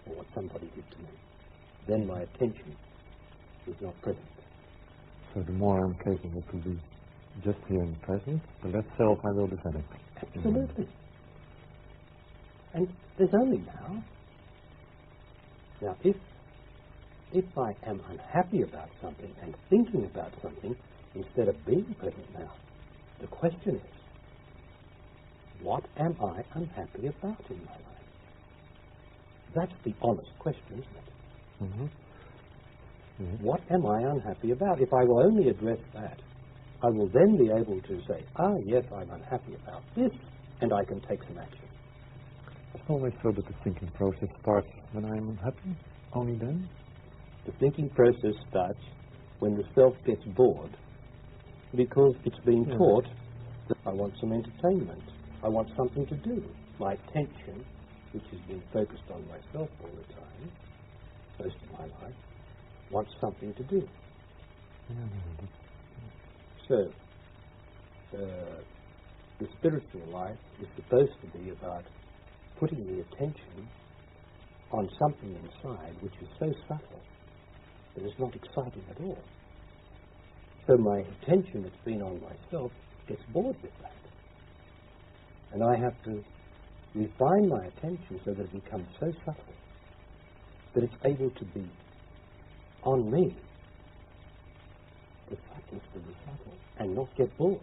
or what somebody did to me. Then my attention is not present. So the more I'm capable to be just here in the present, the less self I will develop. Absolutely. And there's only now. Now, if I am unhappy about something and thinking about something instead of being present now, the question is, what am I unhappy about in my life? That's the honest question, isn't it? Mm-hmm. Mm-hmm. What am I unhappy about? If I will only address that, I will then be able to say, yes, I'm unhappy about this, and I can take some action. It's always so that the thinking process starts when I'm unhappy, only then? The thinking process starts when the self gets bored, because it's been taught that I want some entertainment, I want something to do. My attention, which has been focused on myself all the time, most of my life, wants something to do. So, the spiritual life is supposed to be about putting the attention on something inside which is so subtle that it's not exciting at all. So my attention that's been on myself gets bored with that. And I have to refine my attention so that it becomes so subtle that it's able to be on me, the subtlest of the subtle, and not get bored.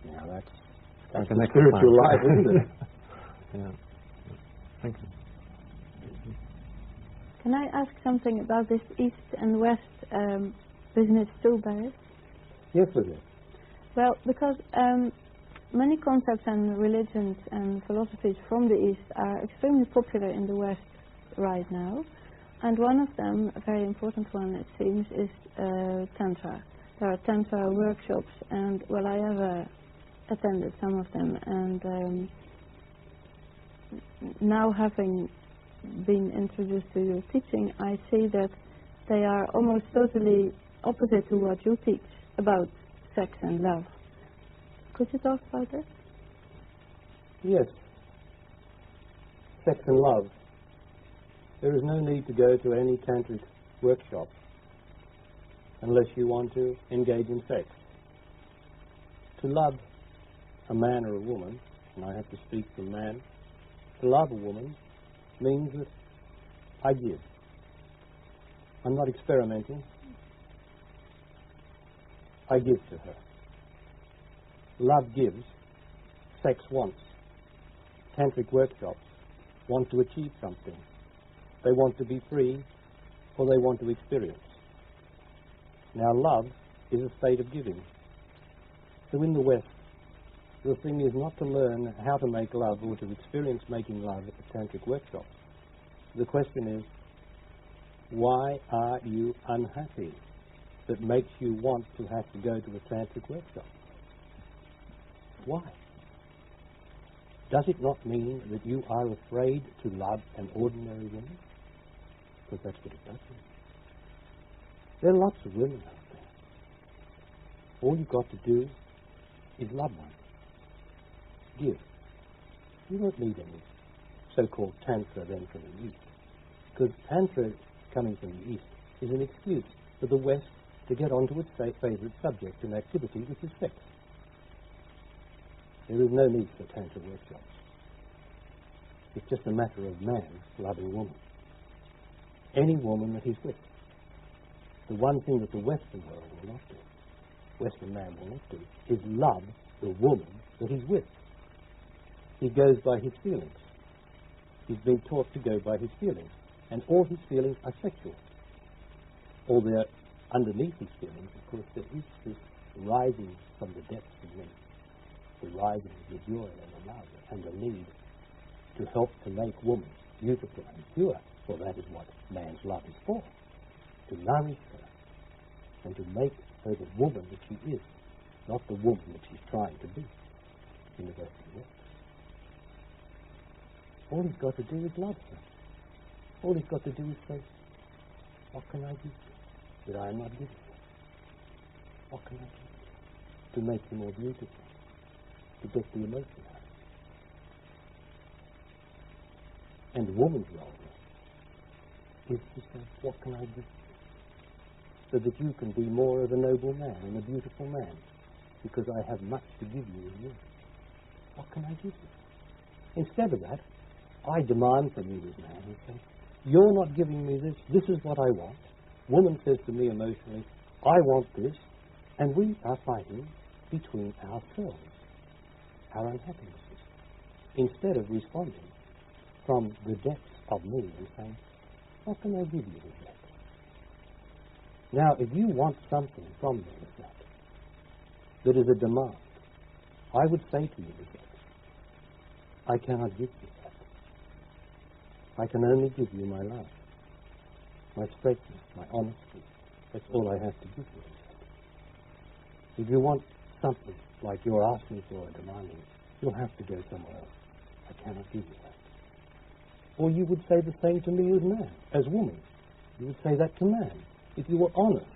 Now that's the spiritual life, isn't it? Yeah. Thank you. Can I ask something about this East and West business too, Barry? Yes, it is. Well, because many concepts and religions and philosophies from the East are extremely popular in the West right now. And one of them, a very important one it seems, is Tantra. There are Tantra workshops, and well, I have attended some of them, and now having been introduced to your teaching, I see that they are almost totally opposite to what you teach about sex and love. Could you talk about that? Yes. Sex and love. There is no need to go to any tantric workshop unless you want to engage in sex. To love a man or a woman, and I have to speak for man, to love a woman means that I give. I'm not experimenting. I give to her. Love gives, sex wants. Tantric workshops want to achieve something. They want to be free or they want to experience. Now, love is a state of giving. So in the West, the thing is not to learn how to make love or to experience making love at the tantric workshop. The question is, why are you unhappy that makes you want to have to go to a tantric workshop? Why? Does it not mean that you are afraid to love an ordinary woman? Because that's what it does mean. There are lots of women out there. All you've got to do is love one. Give. You don't need any so-called tantra then from the East. Because tantra coming from the East is an excuse for the West to get onto its favourite subject and activity, which is sex. There is no need for tantra workshops. It's just a matter of man loving woman. Any woman that he's with. The one thing that the Western world will not do, Western man will not do, is love the woman that he's with. He goes by his feelings. He's been taught to go by his feelings. And all his feelings are sexual. Although underneath his feelings, of course, there is this rising from the depths of me, the rising of the joy and the love and the need to help to make woman beautiful and pure. For that is what man's love is for. To nourish her and to make her the woman that she is, not the woman that she's trying to be in the Western world. All he's got to do is love her. All he's got to do is say, what can I do that I am not giving you? What can I do to make you more beautiful, to get the emotion out? And the woman's role is to say, what can I do so that you can be more of a noble man and a beautiful man, because I have much to give you in you. What can I give you? Instead of that, I demand from you as man and say, you're not giving me this, this is what I want. Woman says to me emotionally, I want this, and we are fighting between ourselves, our unhappinesses, instead of responding from the depths of me and saying, what can I give you with that? Now, if you want something from me with that is a demand, I would say to you with that, I cannot give you that. I can only give you my love, my straightness, my honesty. That's all I have to give you. If you want something like you're asking for or demanding, you'll have to go somewhere else. I cannot give you that. Or you would say the same to me as man, as woman. You would say that to man, if you were honest.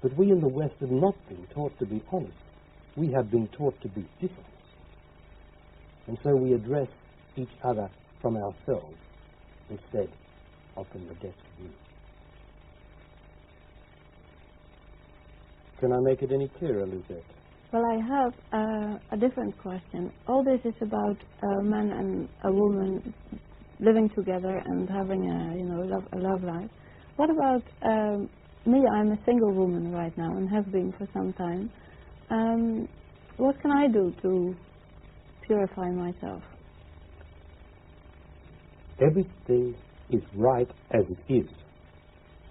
But we in the West have not been taught to be honest. We have been taught to be dishonest. And so we address each other from ourselves instead of from the depths of you. Can I make it any clearer, Lisette? Well, I have a different question. All this is about a man and a woman living together and having a love life. What about me? I'm a single woman right now and have been for some time. What can I do to purify myself? Everything is right as it is.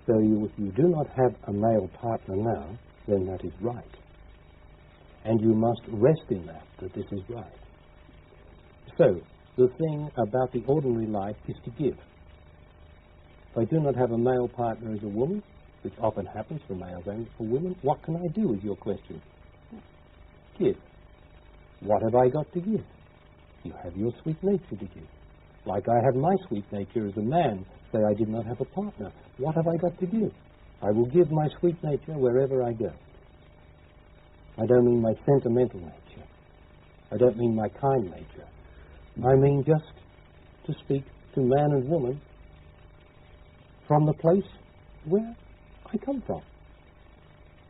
So if you do not have a male partner now, then that is right. And you must rest in that this is right. So, the thing about the ordinary life is to give. If I do not have a male partner as a woman, which often happens for males and for women, what can I do is your question. Give. What have I got to give? You have your sweet nature to give. Like I have my sweet nature as a man, say I did not have a partner. What have I got to give? I will give my sweet nature wherever I go. I don't mean my sentimental nature. I don't mean my kind nature. I mean just to speak to man and woman from the place where I come from.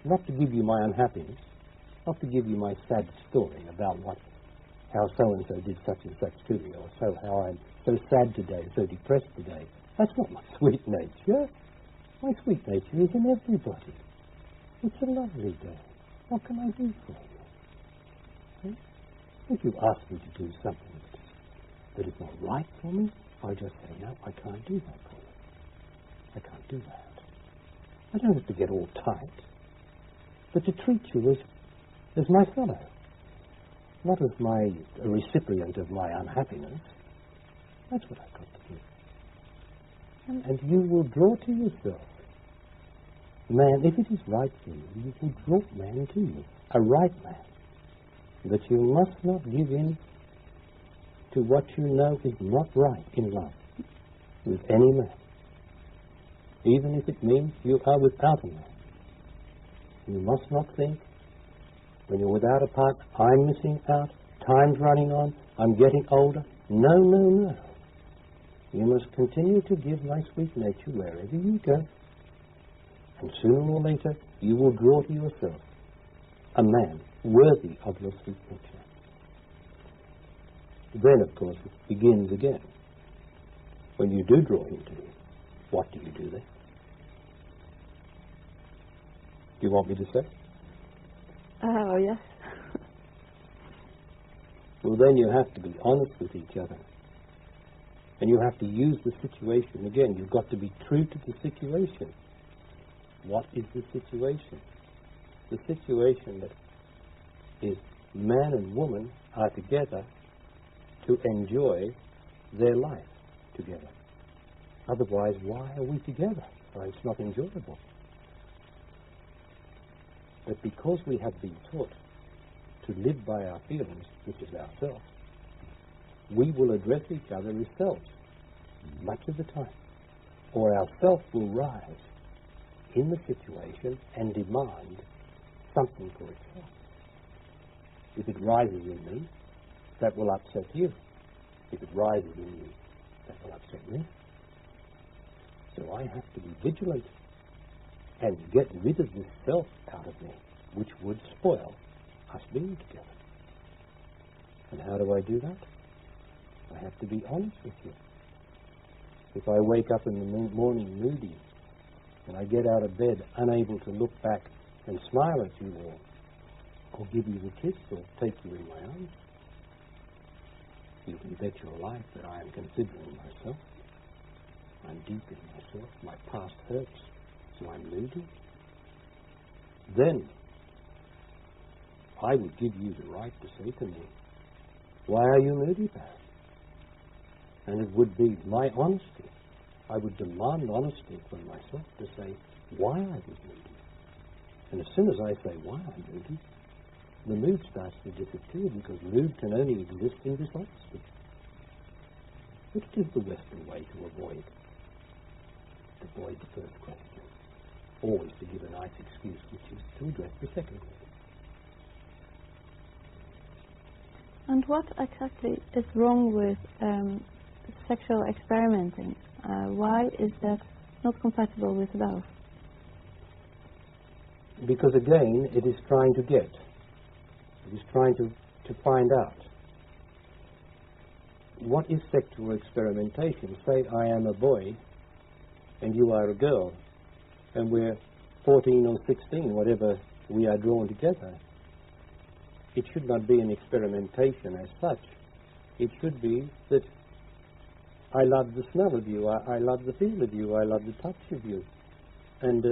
Not to give you my unhappiness, not to give you my sad story about how so-and-so did such and such to me, or how I'm so sad today, so depressed today. That's not my sweet nature. My sweet nature is in everybody. It's a lovely day. What can I do for you? If you ask me to do something that is not right for me, I just say, no, I can't do that for you. I can't do that. I don't have to get all tight, but to treat you as my fellow, not as a recipient of my unhappiness. That's what I've got to do. And you will draw to yourself man, if it is right for you, you will draw man to you, a right man. But you must not give in to what you know is not right in love with any man, even if it means you are without a man. You must not think, when you're without a partner, I'm missing out, time's running on, I'm getting older. No, no, no. You must continue to give my sweet nature wherever you go. And sooner or later, you will draw to yourself a man worthy of your sweet nature. Then, of course, it begins again. When you do draw him to you, what do you do then? Do you want me to say? Oh, yes. Well, then you have to be honest with each other. And you have to use the situation. Again, you've got to be true to the situation. What is the situation? The situation that is man and woman are together to enjoy their life together. Otherwise, why are we together? Well, it's not enjoyable. But because we have been taught to live by our feelings, which is ourself, we will address each other as selves much of the time. Or our self will rise in the situation and demand something for itself. If it rises in me, that will upset you. If it rises in you, that will upset me. So I have to be vigilant and get rid of this self out of me, which would spoil us being together. And how do I do that? I have to be honest with you. If I wake up in the morning moody, and I get out of bed unable to look back and smile at you or give you a kiss or take you in my arms, you can bet your life that I am considering myself. I'm deep in myself. My past hurts, so I'm moody. Then I would give you the right to say to me, why are you moody, Pat? And it would be my honesty. I would demand honesty from myself to say why I was moody. And as soon as I say why I'm moody, the mood starts to disappear, because mood can only exist in dishonesty. Which is the Western way to avoid the first question. Always to give a nice excuse, which is to address the second question. And what exactly is wrong with sexual experimenting? Why is that not compatible with love? Because again, it is trying to get. It is trying to find out. What is sexual experimentation? Say I am a boy and you are a girl, and we're 14 or 16, whatever we are drawn together. It should not be an experimentation as such. It should be that I love the smell of you, I love the feel of you, I love the touch of you. And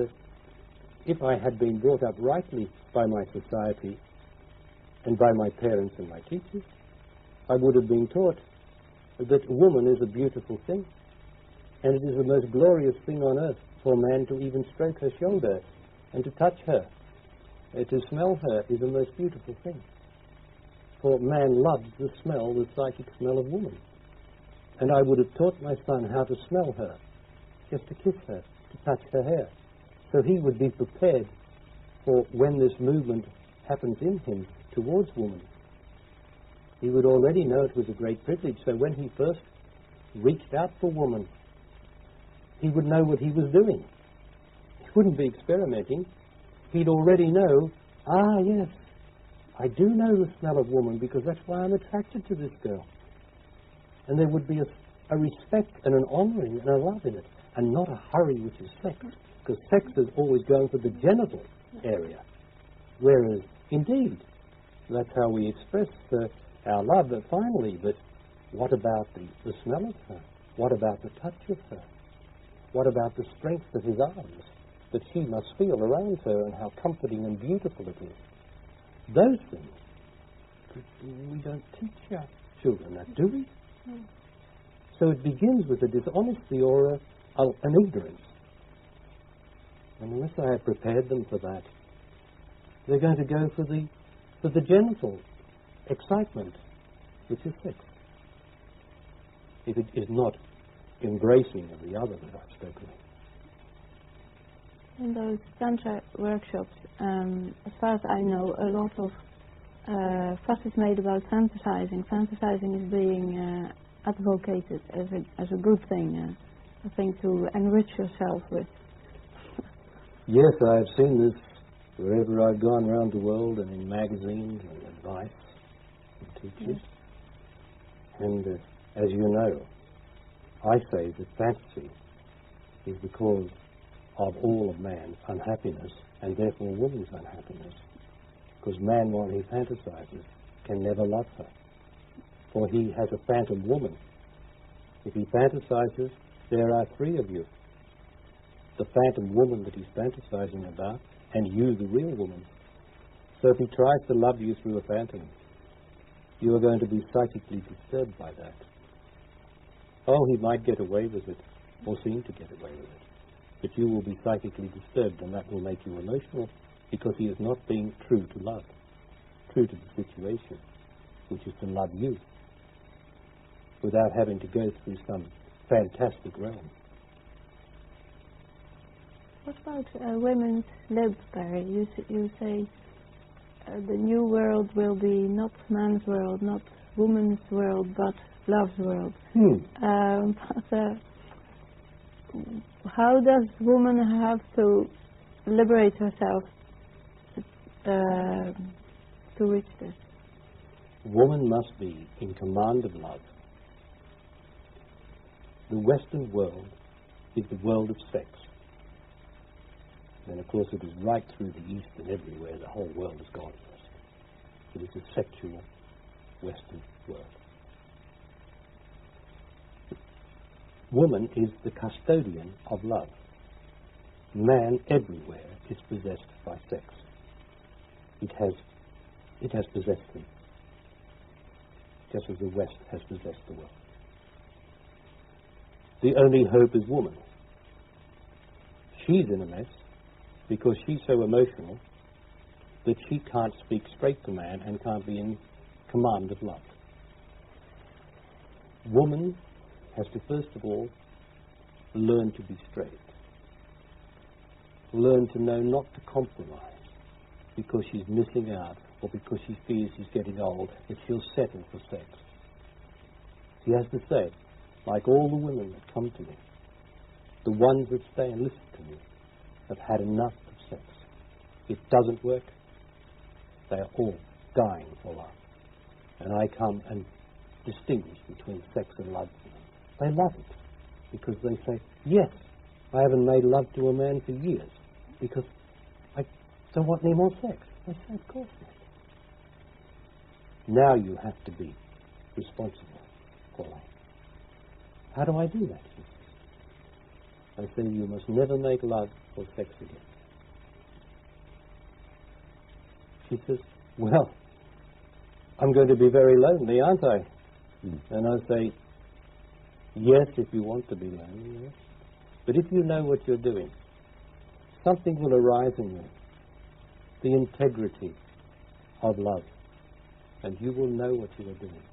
if I had been brought up rightly by my society and by my parents and my teachers, I would have been taught that woman is a beautiful thing, and it is the most glorious thing on earth for a man to even stroke her shoulder and to touch her. To smell her is the most beautiful thing. For man loves the smell, the psychic smell of woman. And I would have taught my son how to smell her, just to kiss her, to touch her hair. So he would be prepared for when this movement happens in him towards woman. He would already know it was a great privilege. So when he first reached out for woman, he would know what he was doing. He wouldn't be experimenting. He'd already know, yes, I do know the smell of woman, because that's why I'm attracted to this girl. And there would be a respect and an honouring and a love in it, and not a hurry, which is sex, because sex is always going for the genital area. Whereas, indeed, that's how we express our love finally, but what about the smell of her? What about the touch of her? What about the strength of his arms that she must feel around her, and how comforting and beautiful it is? Those things. We don't teach our children that, do we? No. So it begins with a dishonesty or an ignorance. And unless I have prepared them for that, they're going to go for the genital excitement, which is sex. If it is not embracing of the other that I've spoken of. In those Tantra workshops, as far as I know, a lot of fuss is made about fantasizing. Fantasizing is being advocated as a good thing, a thing to enrich yourself with. Yes, I've seen this wherever I've gone around the world, and in magazines and advice and teachers. Yes. And as you know, I say that fantasy is the cause of all of man's unhappiness, and therefore woman's unhappiness. Because man, while he fantasizes, can never love her. For he has a phantom woman. If he fantasizes, there are three of you. The phantom woman that he's fantasizing about, and you, the real woman. So if he tries to love you through a phantom, you are going to be psychically disturbed by that. Oh, he might get away with it, or seem to get away with it. But you will be psychically disturbed, and that will make you emotional, because he is not being true to love, true to the situation, which is to love you, without having to go through some fantastic realm. What about women's libs, Barry? You say the new world will be not man's world, not woman's world, but love's world. But how does woman have to liberate herself to reach this? Woman must be in command of love. The Western world is the world of sex. And of course it is right through the East and everywhere. The whole world has gone west. It is a sexual Western world. Woman is the custodian of love. Man everywhere is possessed by sex. It has possessed him, just as the West has possessed the world. The only hope is woman. She's in a mess because she's so emotional that she can't speak straight to man and can't be in command of love. Woman has to first of all learn to be straight. Learn to know not to compromise because she's missing out or because she fears she's getting old, that she'll settle for sex. She has to say, like all the women that come to me, the ones that stay and listen to me have had enough of sex. It doesn't work. They are all dying for love. And I come and distinguish between sex and love for them. They love it because they say, yes, I haven't made love to a man for years because I don't want any more sex. I say, of course not. Now you have to be responsible for love. How do I do that? I say you must never make love or sex again. She says, well, I'm going to be very lonely, aren't I? And I say, yes, if you want to be lonely, yes. But if you know what you're doing, something will arise in you, the integrity of love, and you will know what you are doing.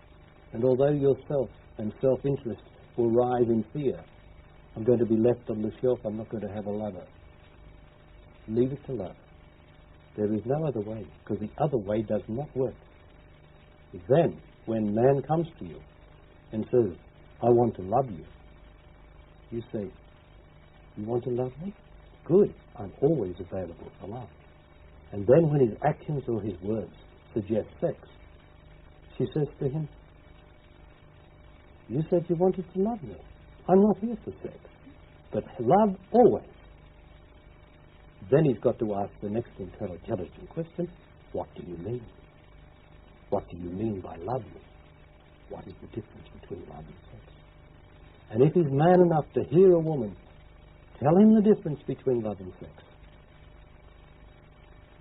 And although yourself and self-interest will rise in fear, I'm going to be left on the shelf, I'm not going to have a lover. Leave it to love. There is no other way, because the other way does not work. Then, when man comes to you and says, I want to love you, you say, you want to love me? Good, I'm always available for love. And then when his actions or his words suggest sex, she says to him, you said you wanted to love me. I'm not here for sex, but love always. Then he's got to ask the next intelligent question, what do you mean? What do you mean by love me? What is the difference between love and sex? And if he's man enough to hear a woman Tell him the difference between love and sex.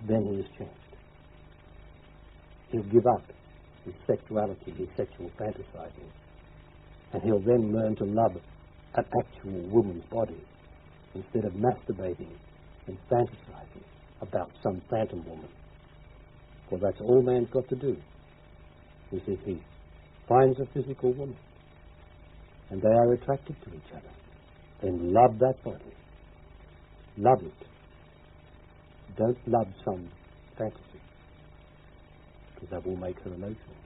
Then he is changed. He'll give up his sexuality, his sexual fantasizing, and he'll then learn to love an actual woman's body instead of masturbating and fantasizing about some phantom woman. For that's all man's got to do, is if he finds a physical woman and they are attracted to each other, then love that body. Love it. Don't love some fantasy, because that will make her emotional.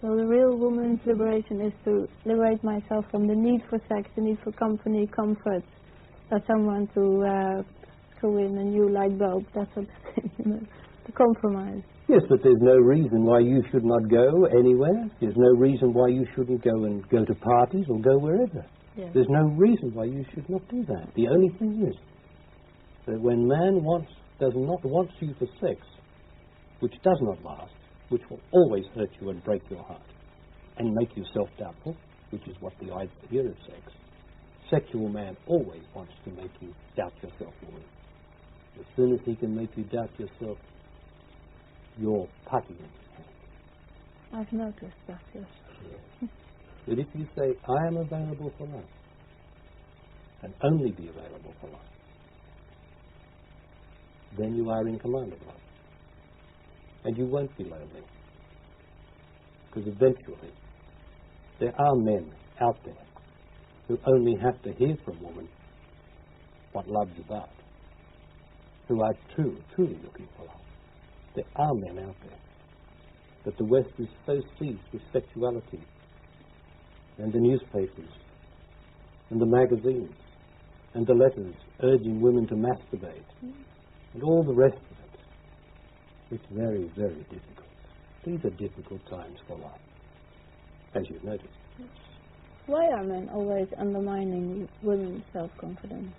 So the real woman's liberation is to liberate myself from the need for sex, the need for company, comfort, someone to screw in a new light bulb, that sort of thing, you know, to compromise. Yes, but there's no reason why you should not go anywhere. There's no reason why you shouldn't go to parties or go wherever. Yes. There's no reason why you should not do that. The only thing is that when man does not want you for sex, which does not last, which will always hurt you and break your heart and make you self-doubtful, which is what the idea of sex. Sexual man always wants to make you doubt yourself, woman. As soon as he can make you doubt yourself, you're putty in his hand. I've noticed that, yes. Yeah. But if you say, I am available for love, and only be available for love, then you are in command of love. And you won't be lonely. Because eventually, there are men out there who only have to hear from women what love's about, who are truly looking for love. There are men out there. But the West is so seized with sexuality, and the newspapers, and the magazines, and the letters urging women to masturbate, and all the rest of it. It's very, very difficult. These are difficult times for love, as you've noticed. Why are men always undermining women's self-confidence?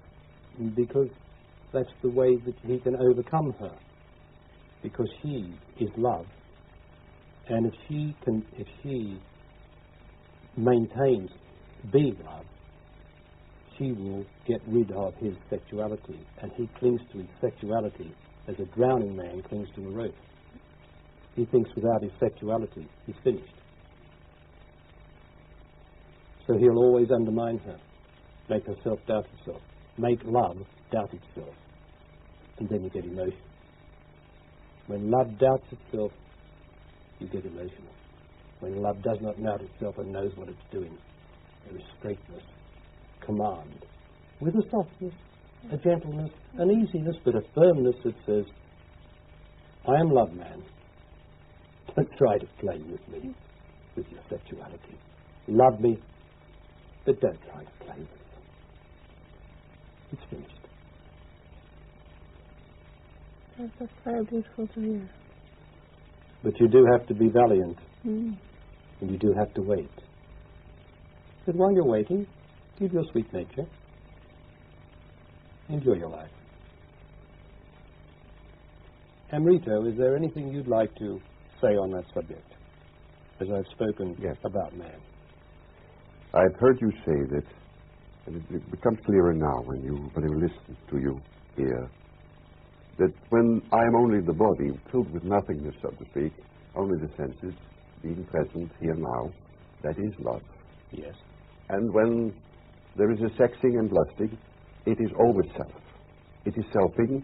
Because that's the way that he can overcome her. Because she is love, and if she maintains being love, she will get rid of his sexuality, and he clings to his sexuality as a drowning man clings to a rope. He thinks without his sexuality, he's finished. So he'll always undermine her, make herself doubt herself, make love doubt itself, and then you get emotion. When love doubts itself, you get emotional. When love does not doubt itself and knows what it's doing, there is straightness, command, with a softness, a gentleness, an easiness, but a firmness that says, I am love, man. Don't try to play with me, with your sexuality. Love me, but don't try to play with it. It's finished. That's very beautiful to hear. But you do have to be valiant, Mm. and you do have to wait. But while you're waiting, keep your sweet nature. Enjoy your life. Amrito, is there anything you'd like to say on that subject, as I've spoken about man? I've heard you say that, and it becomes clearer now when you listen to you here, that when I am only the body, filled with nothingness, so to speak, only the senses, being present here now, that is love. Yes. And when there is a sexing and lusting, it is always self. It is selfing,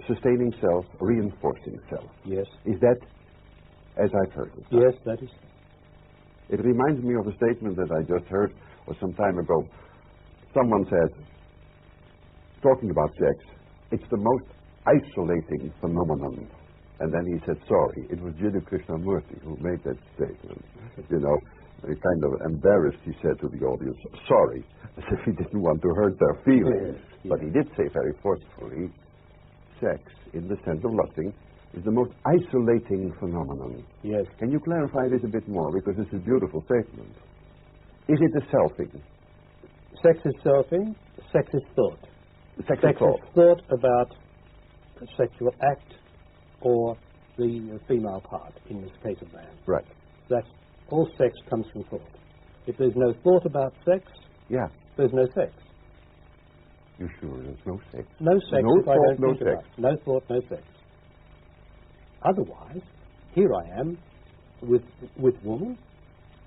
sustaining self, reinforcing self. Yes. Is that as I've heard it? Yes, that is. It reminds me of a statement that I just heard some time ago. Someone said, talking about sex, it's the most isolating phenomenon. And then he said, sorry, it was Jiddu Krishnamurti who made that statement. You know, kind of embarrassed, he said to the audience, sorry, as if he didn't want to hurt their feelings. Yes. But he did say very forcefully, sex, in the sense of lusting, is the most isolating phenomenon. Yes. Can you clarify this a bit more? Because it's a beautiful statement. Is it a selfing? Sex is selfing, sex is thought. Sex Sex is thought. is thought about a sexual act or the female part, in this case of man. Right. That's all. Sex comes from thought. If there's no thought about sex, Yeah. There's no sex. You sure there's no sex? No sex No if I thought, don't no think about sex. it. No thought, no sex. Otherwise, here I am with woman,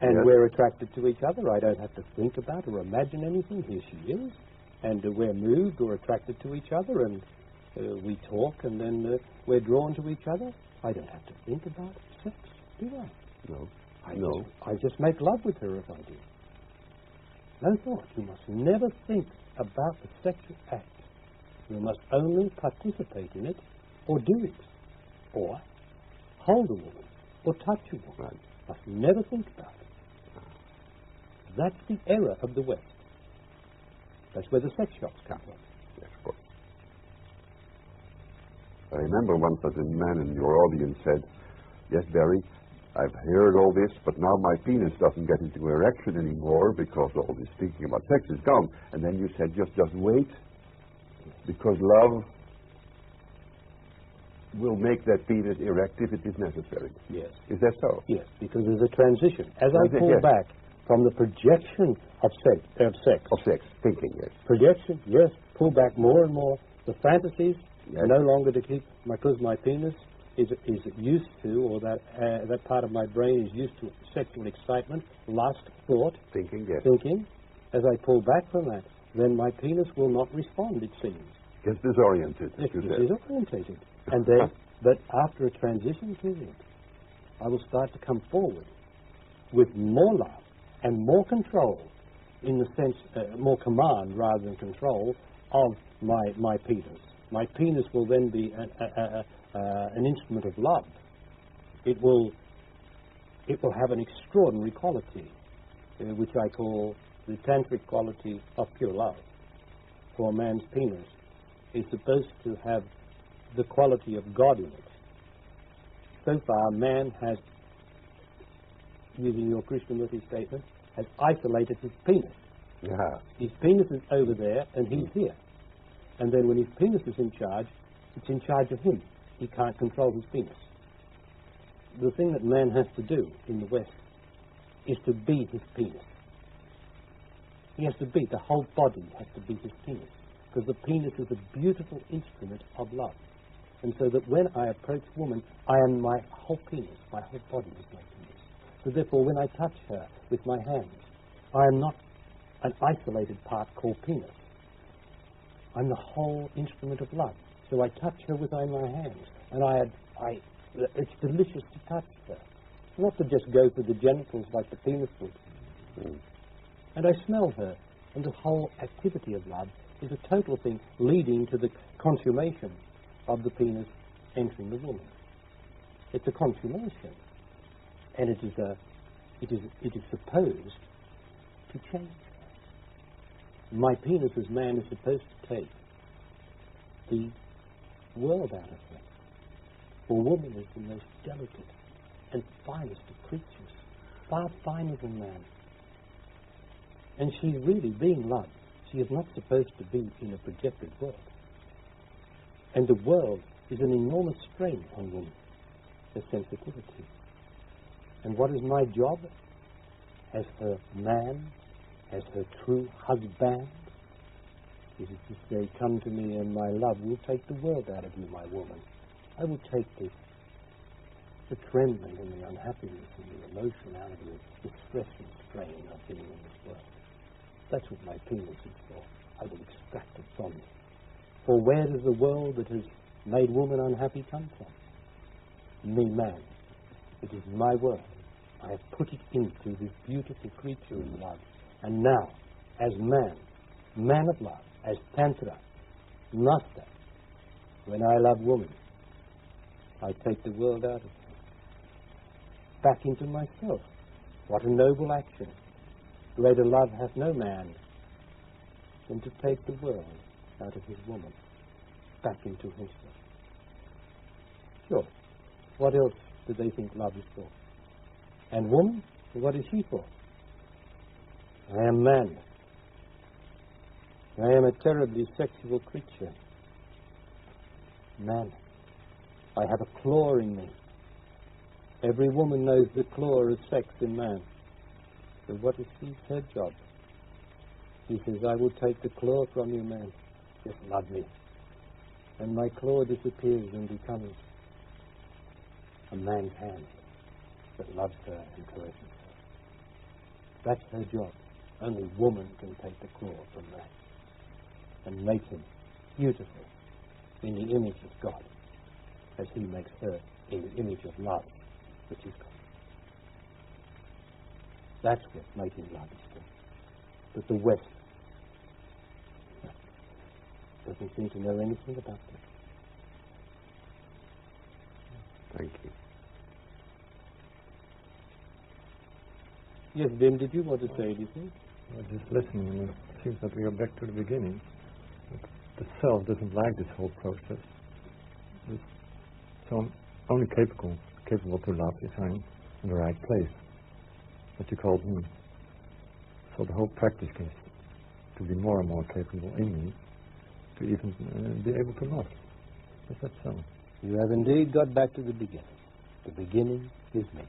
and Yes. we're attracted to each other. I don't have to think about or imagine anything. Here she is, and we're moved or attracted to each other, and we talk, and then we're drawn to each other. I don't have to think about sex, do I? No. I just make love with her if I do. No thought. You must never think about the sexual act. You must only participate in it, or do it, or hold a woman, or touch a woman. Right. Must never think about it. That's the error of the West. That's where the sex shops come from. Yes, of course. I remember once that a man in your audience said, "Yes, Barry, I've heard all this, but now my penis doesn't get into erection anymore because all this thinking about sex is gone." And then you said, just wait, because love will make that penis erect if it is necessary. Yes. Is that so? Yes, because there's a transition. As I Yes, pull yes. back from the projection of sex, Of sex, thinking, yes. projection, yes, pull back more and more. The fantasies, Yes. no longer to keep, because my penis is used to, or that part of my brain is used to sexual excitement, lust, thought, Thinking, yes. thinking. As I pull back from that, then my penis will not respond, it seems. Gets disoriented, as It you is said. orientated. And then, but after a transition period, I will start to come forward with more love and more control, in the sense, more command rather than control, of my penis. My penis will then be an instrument of love. It will have an extraordinary quality, which I call the tantric quality of pure love. For a man's penis is supposed to have the quality of God in it. So far, man has, using your Krishnamurti statement, has isolated his penis. Yeah. His penis is over there, and he's here. And then when his penis is in charge, it's in charge of him. He can't control his penis. The thing that man has to do in the West is to be his penis. He has to be, the whole body has to be his penis. Because the penis is a beautiful instrument of love. And so that when I approach woman, I am my whole penis, my whole body is my penis. So therefore, when I touch her with my hands, I am not an isolated part called penis. I'm the whole instrument of love. So I touch her with my hands, and it's delicious to touch her. Not to just go for the genitals like the penis would. And I smell her, and the whole activity of love is a total thing leading to the consummation of the penis entering the woman. It's a consummation, and it is supposed to change her. My penis as man is supposed to take the world out of her. For woman is the most delicate and finest of creatures, far finer than man. And she's really being loved. She is not supposed to be in a projected world. And the world is an enormous strain on woman, her sensitivity. And what is my job as her man, as her true husband? Is it to say, come to me and my love will take the world out of you, my woman. I will take the trembling and the unhappiness and the emotion out of you, the stress and strain of being in this world. That's what my penis is for. I will extract it from you. For where does the world that has made woman unhappy come from? Me, man. It is my word. I have put it into this beautiful creature of love. And now, as man of love, as Tantra, Master, when I love woman, I take the world out of her, back into myself. What a noble action. Greater love hath no man than to take the world out of his woman, back into himself. Sure. What else do they think love is for? And woman, what is she for? I am man. I am a terribly sexual creature. Man. I have a claw in me. Every woman knows the claw of sex in man. So what is her job? He says, I will take the claw from you, man. Just love me. And my claw disappears and becomes a man's hand that loves her and caresses her. That's her job. Only woman can take the claw from man and make him beautiful in the image of God, as he makes her in the image of love, which is God. That's what making love is for. But the West doesn't seem to know anything about it. Thank you. Yes, Vim, did you want to say anything? I was just listening, and it seems that we are back to the beginning. The self doesn't like this whole process. So I'm only capable to love if I'm in the right place. What you called me. So the whole practice is to be more and more capable in me to even be able to love. Is that so? You have indeed got back to the beginning. The beginning is me.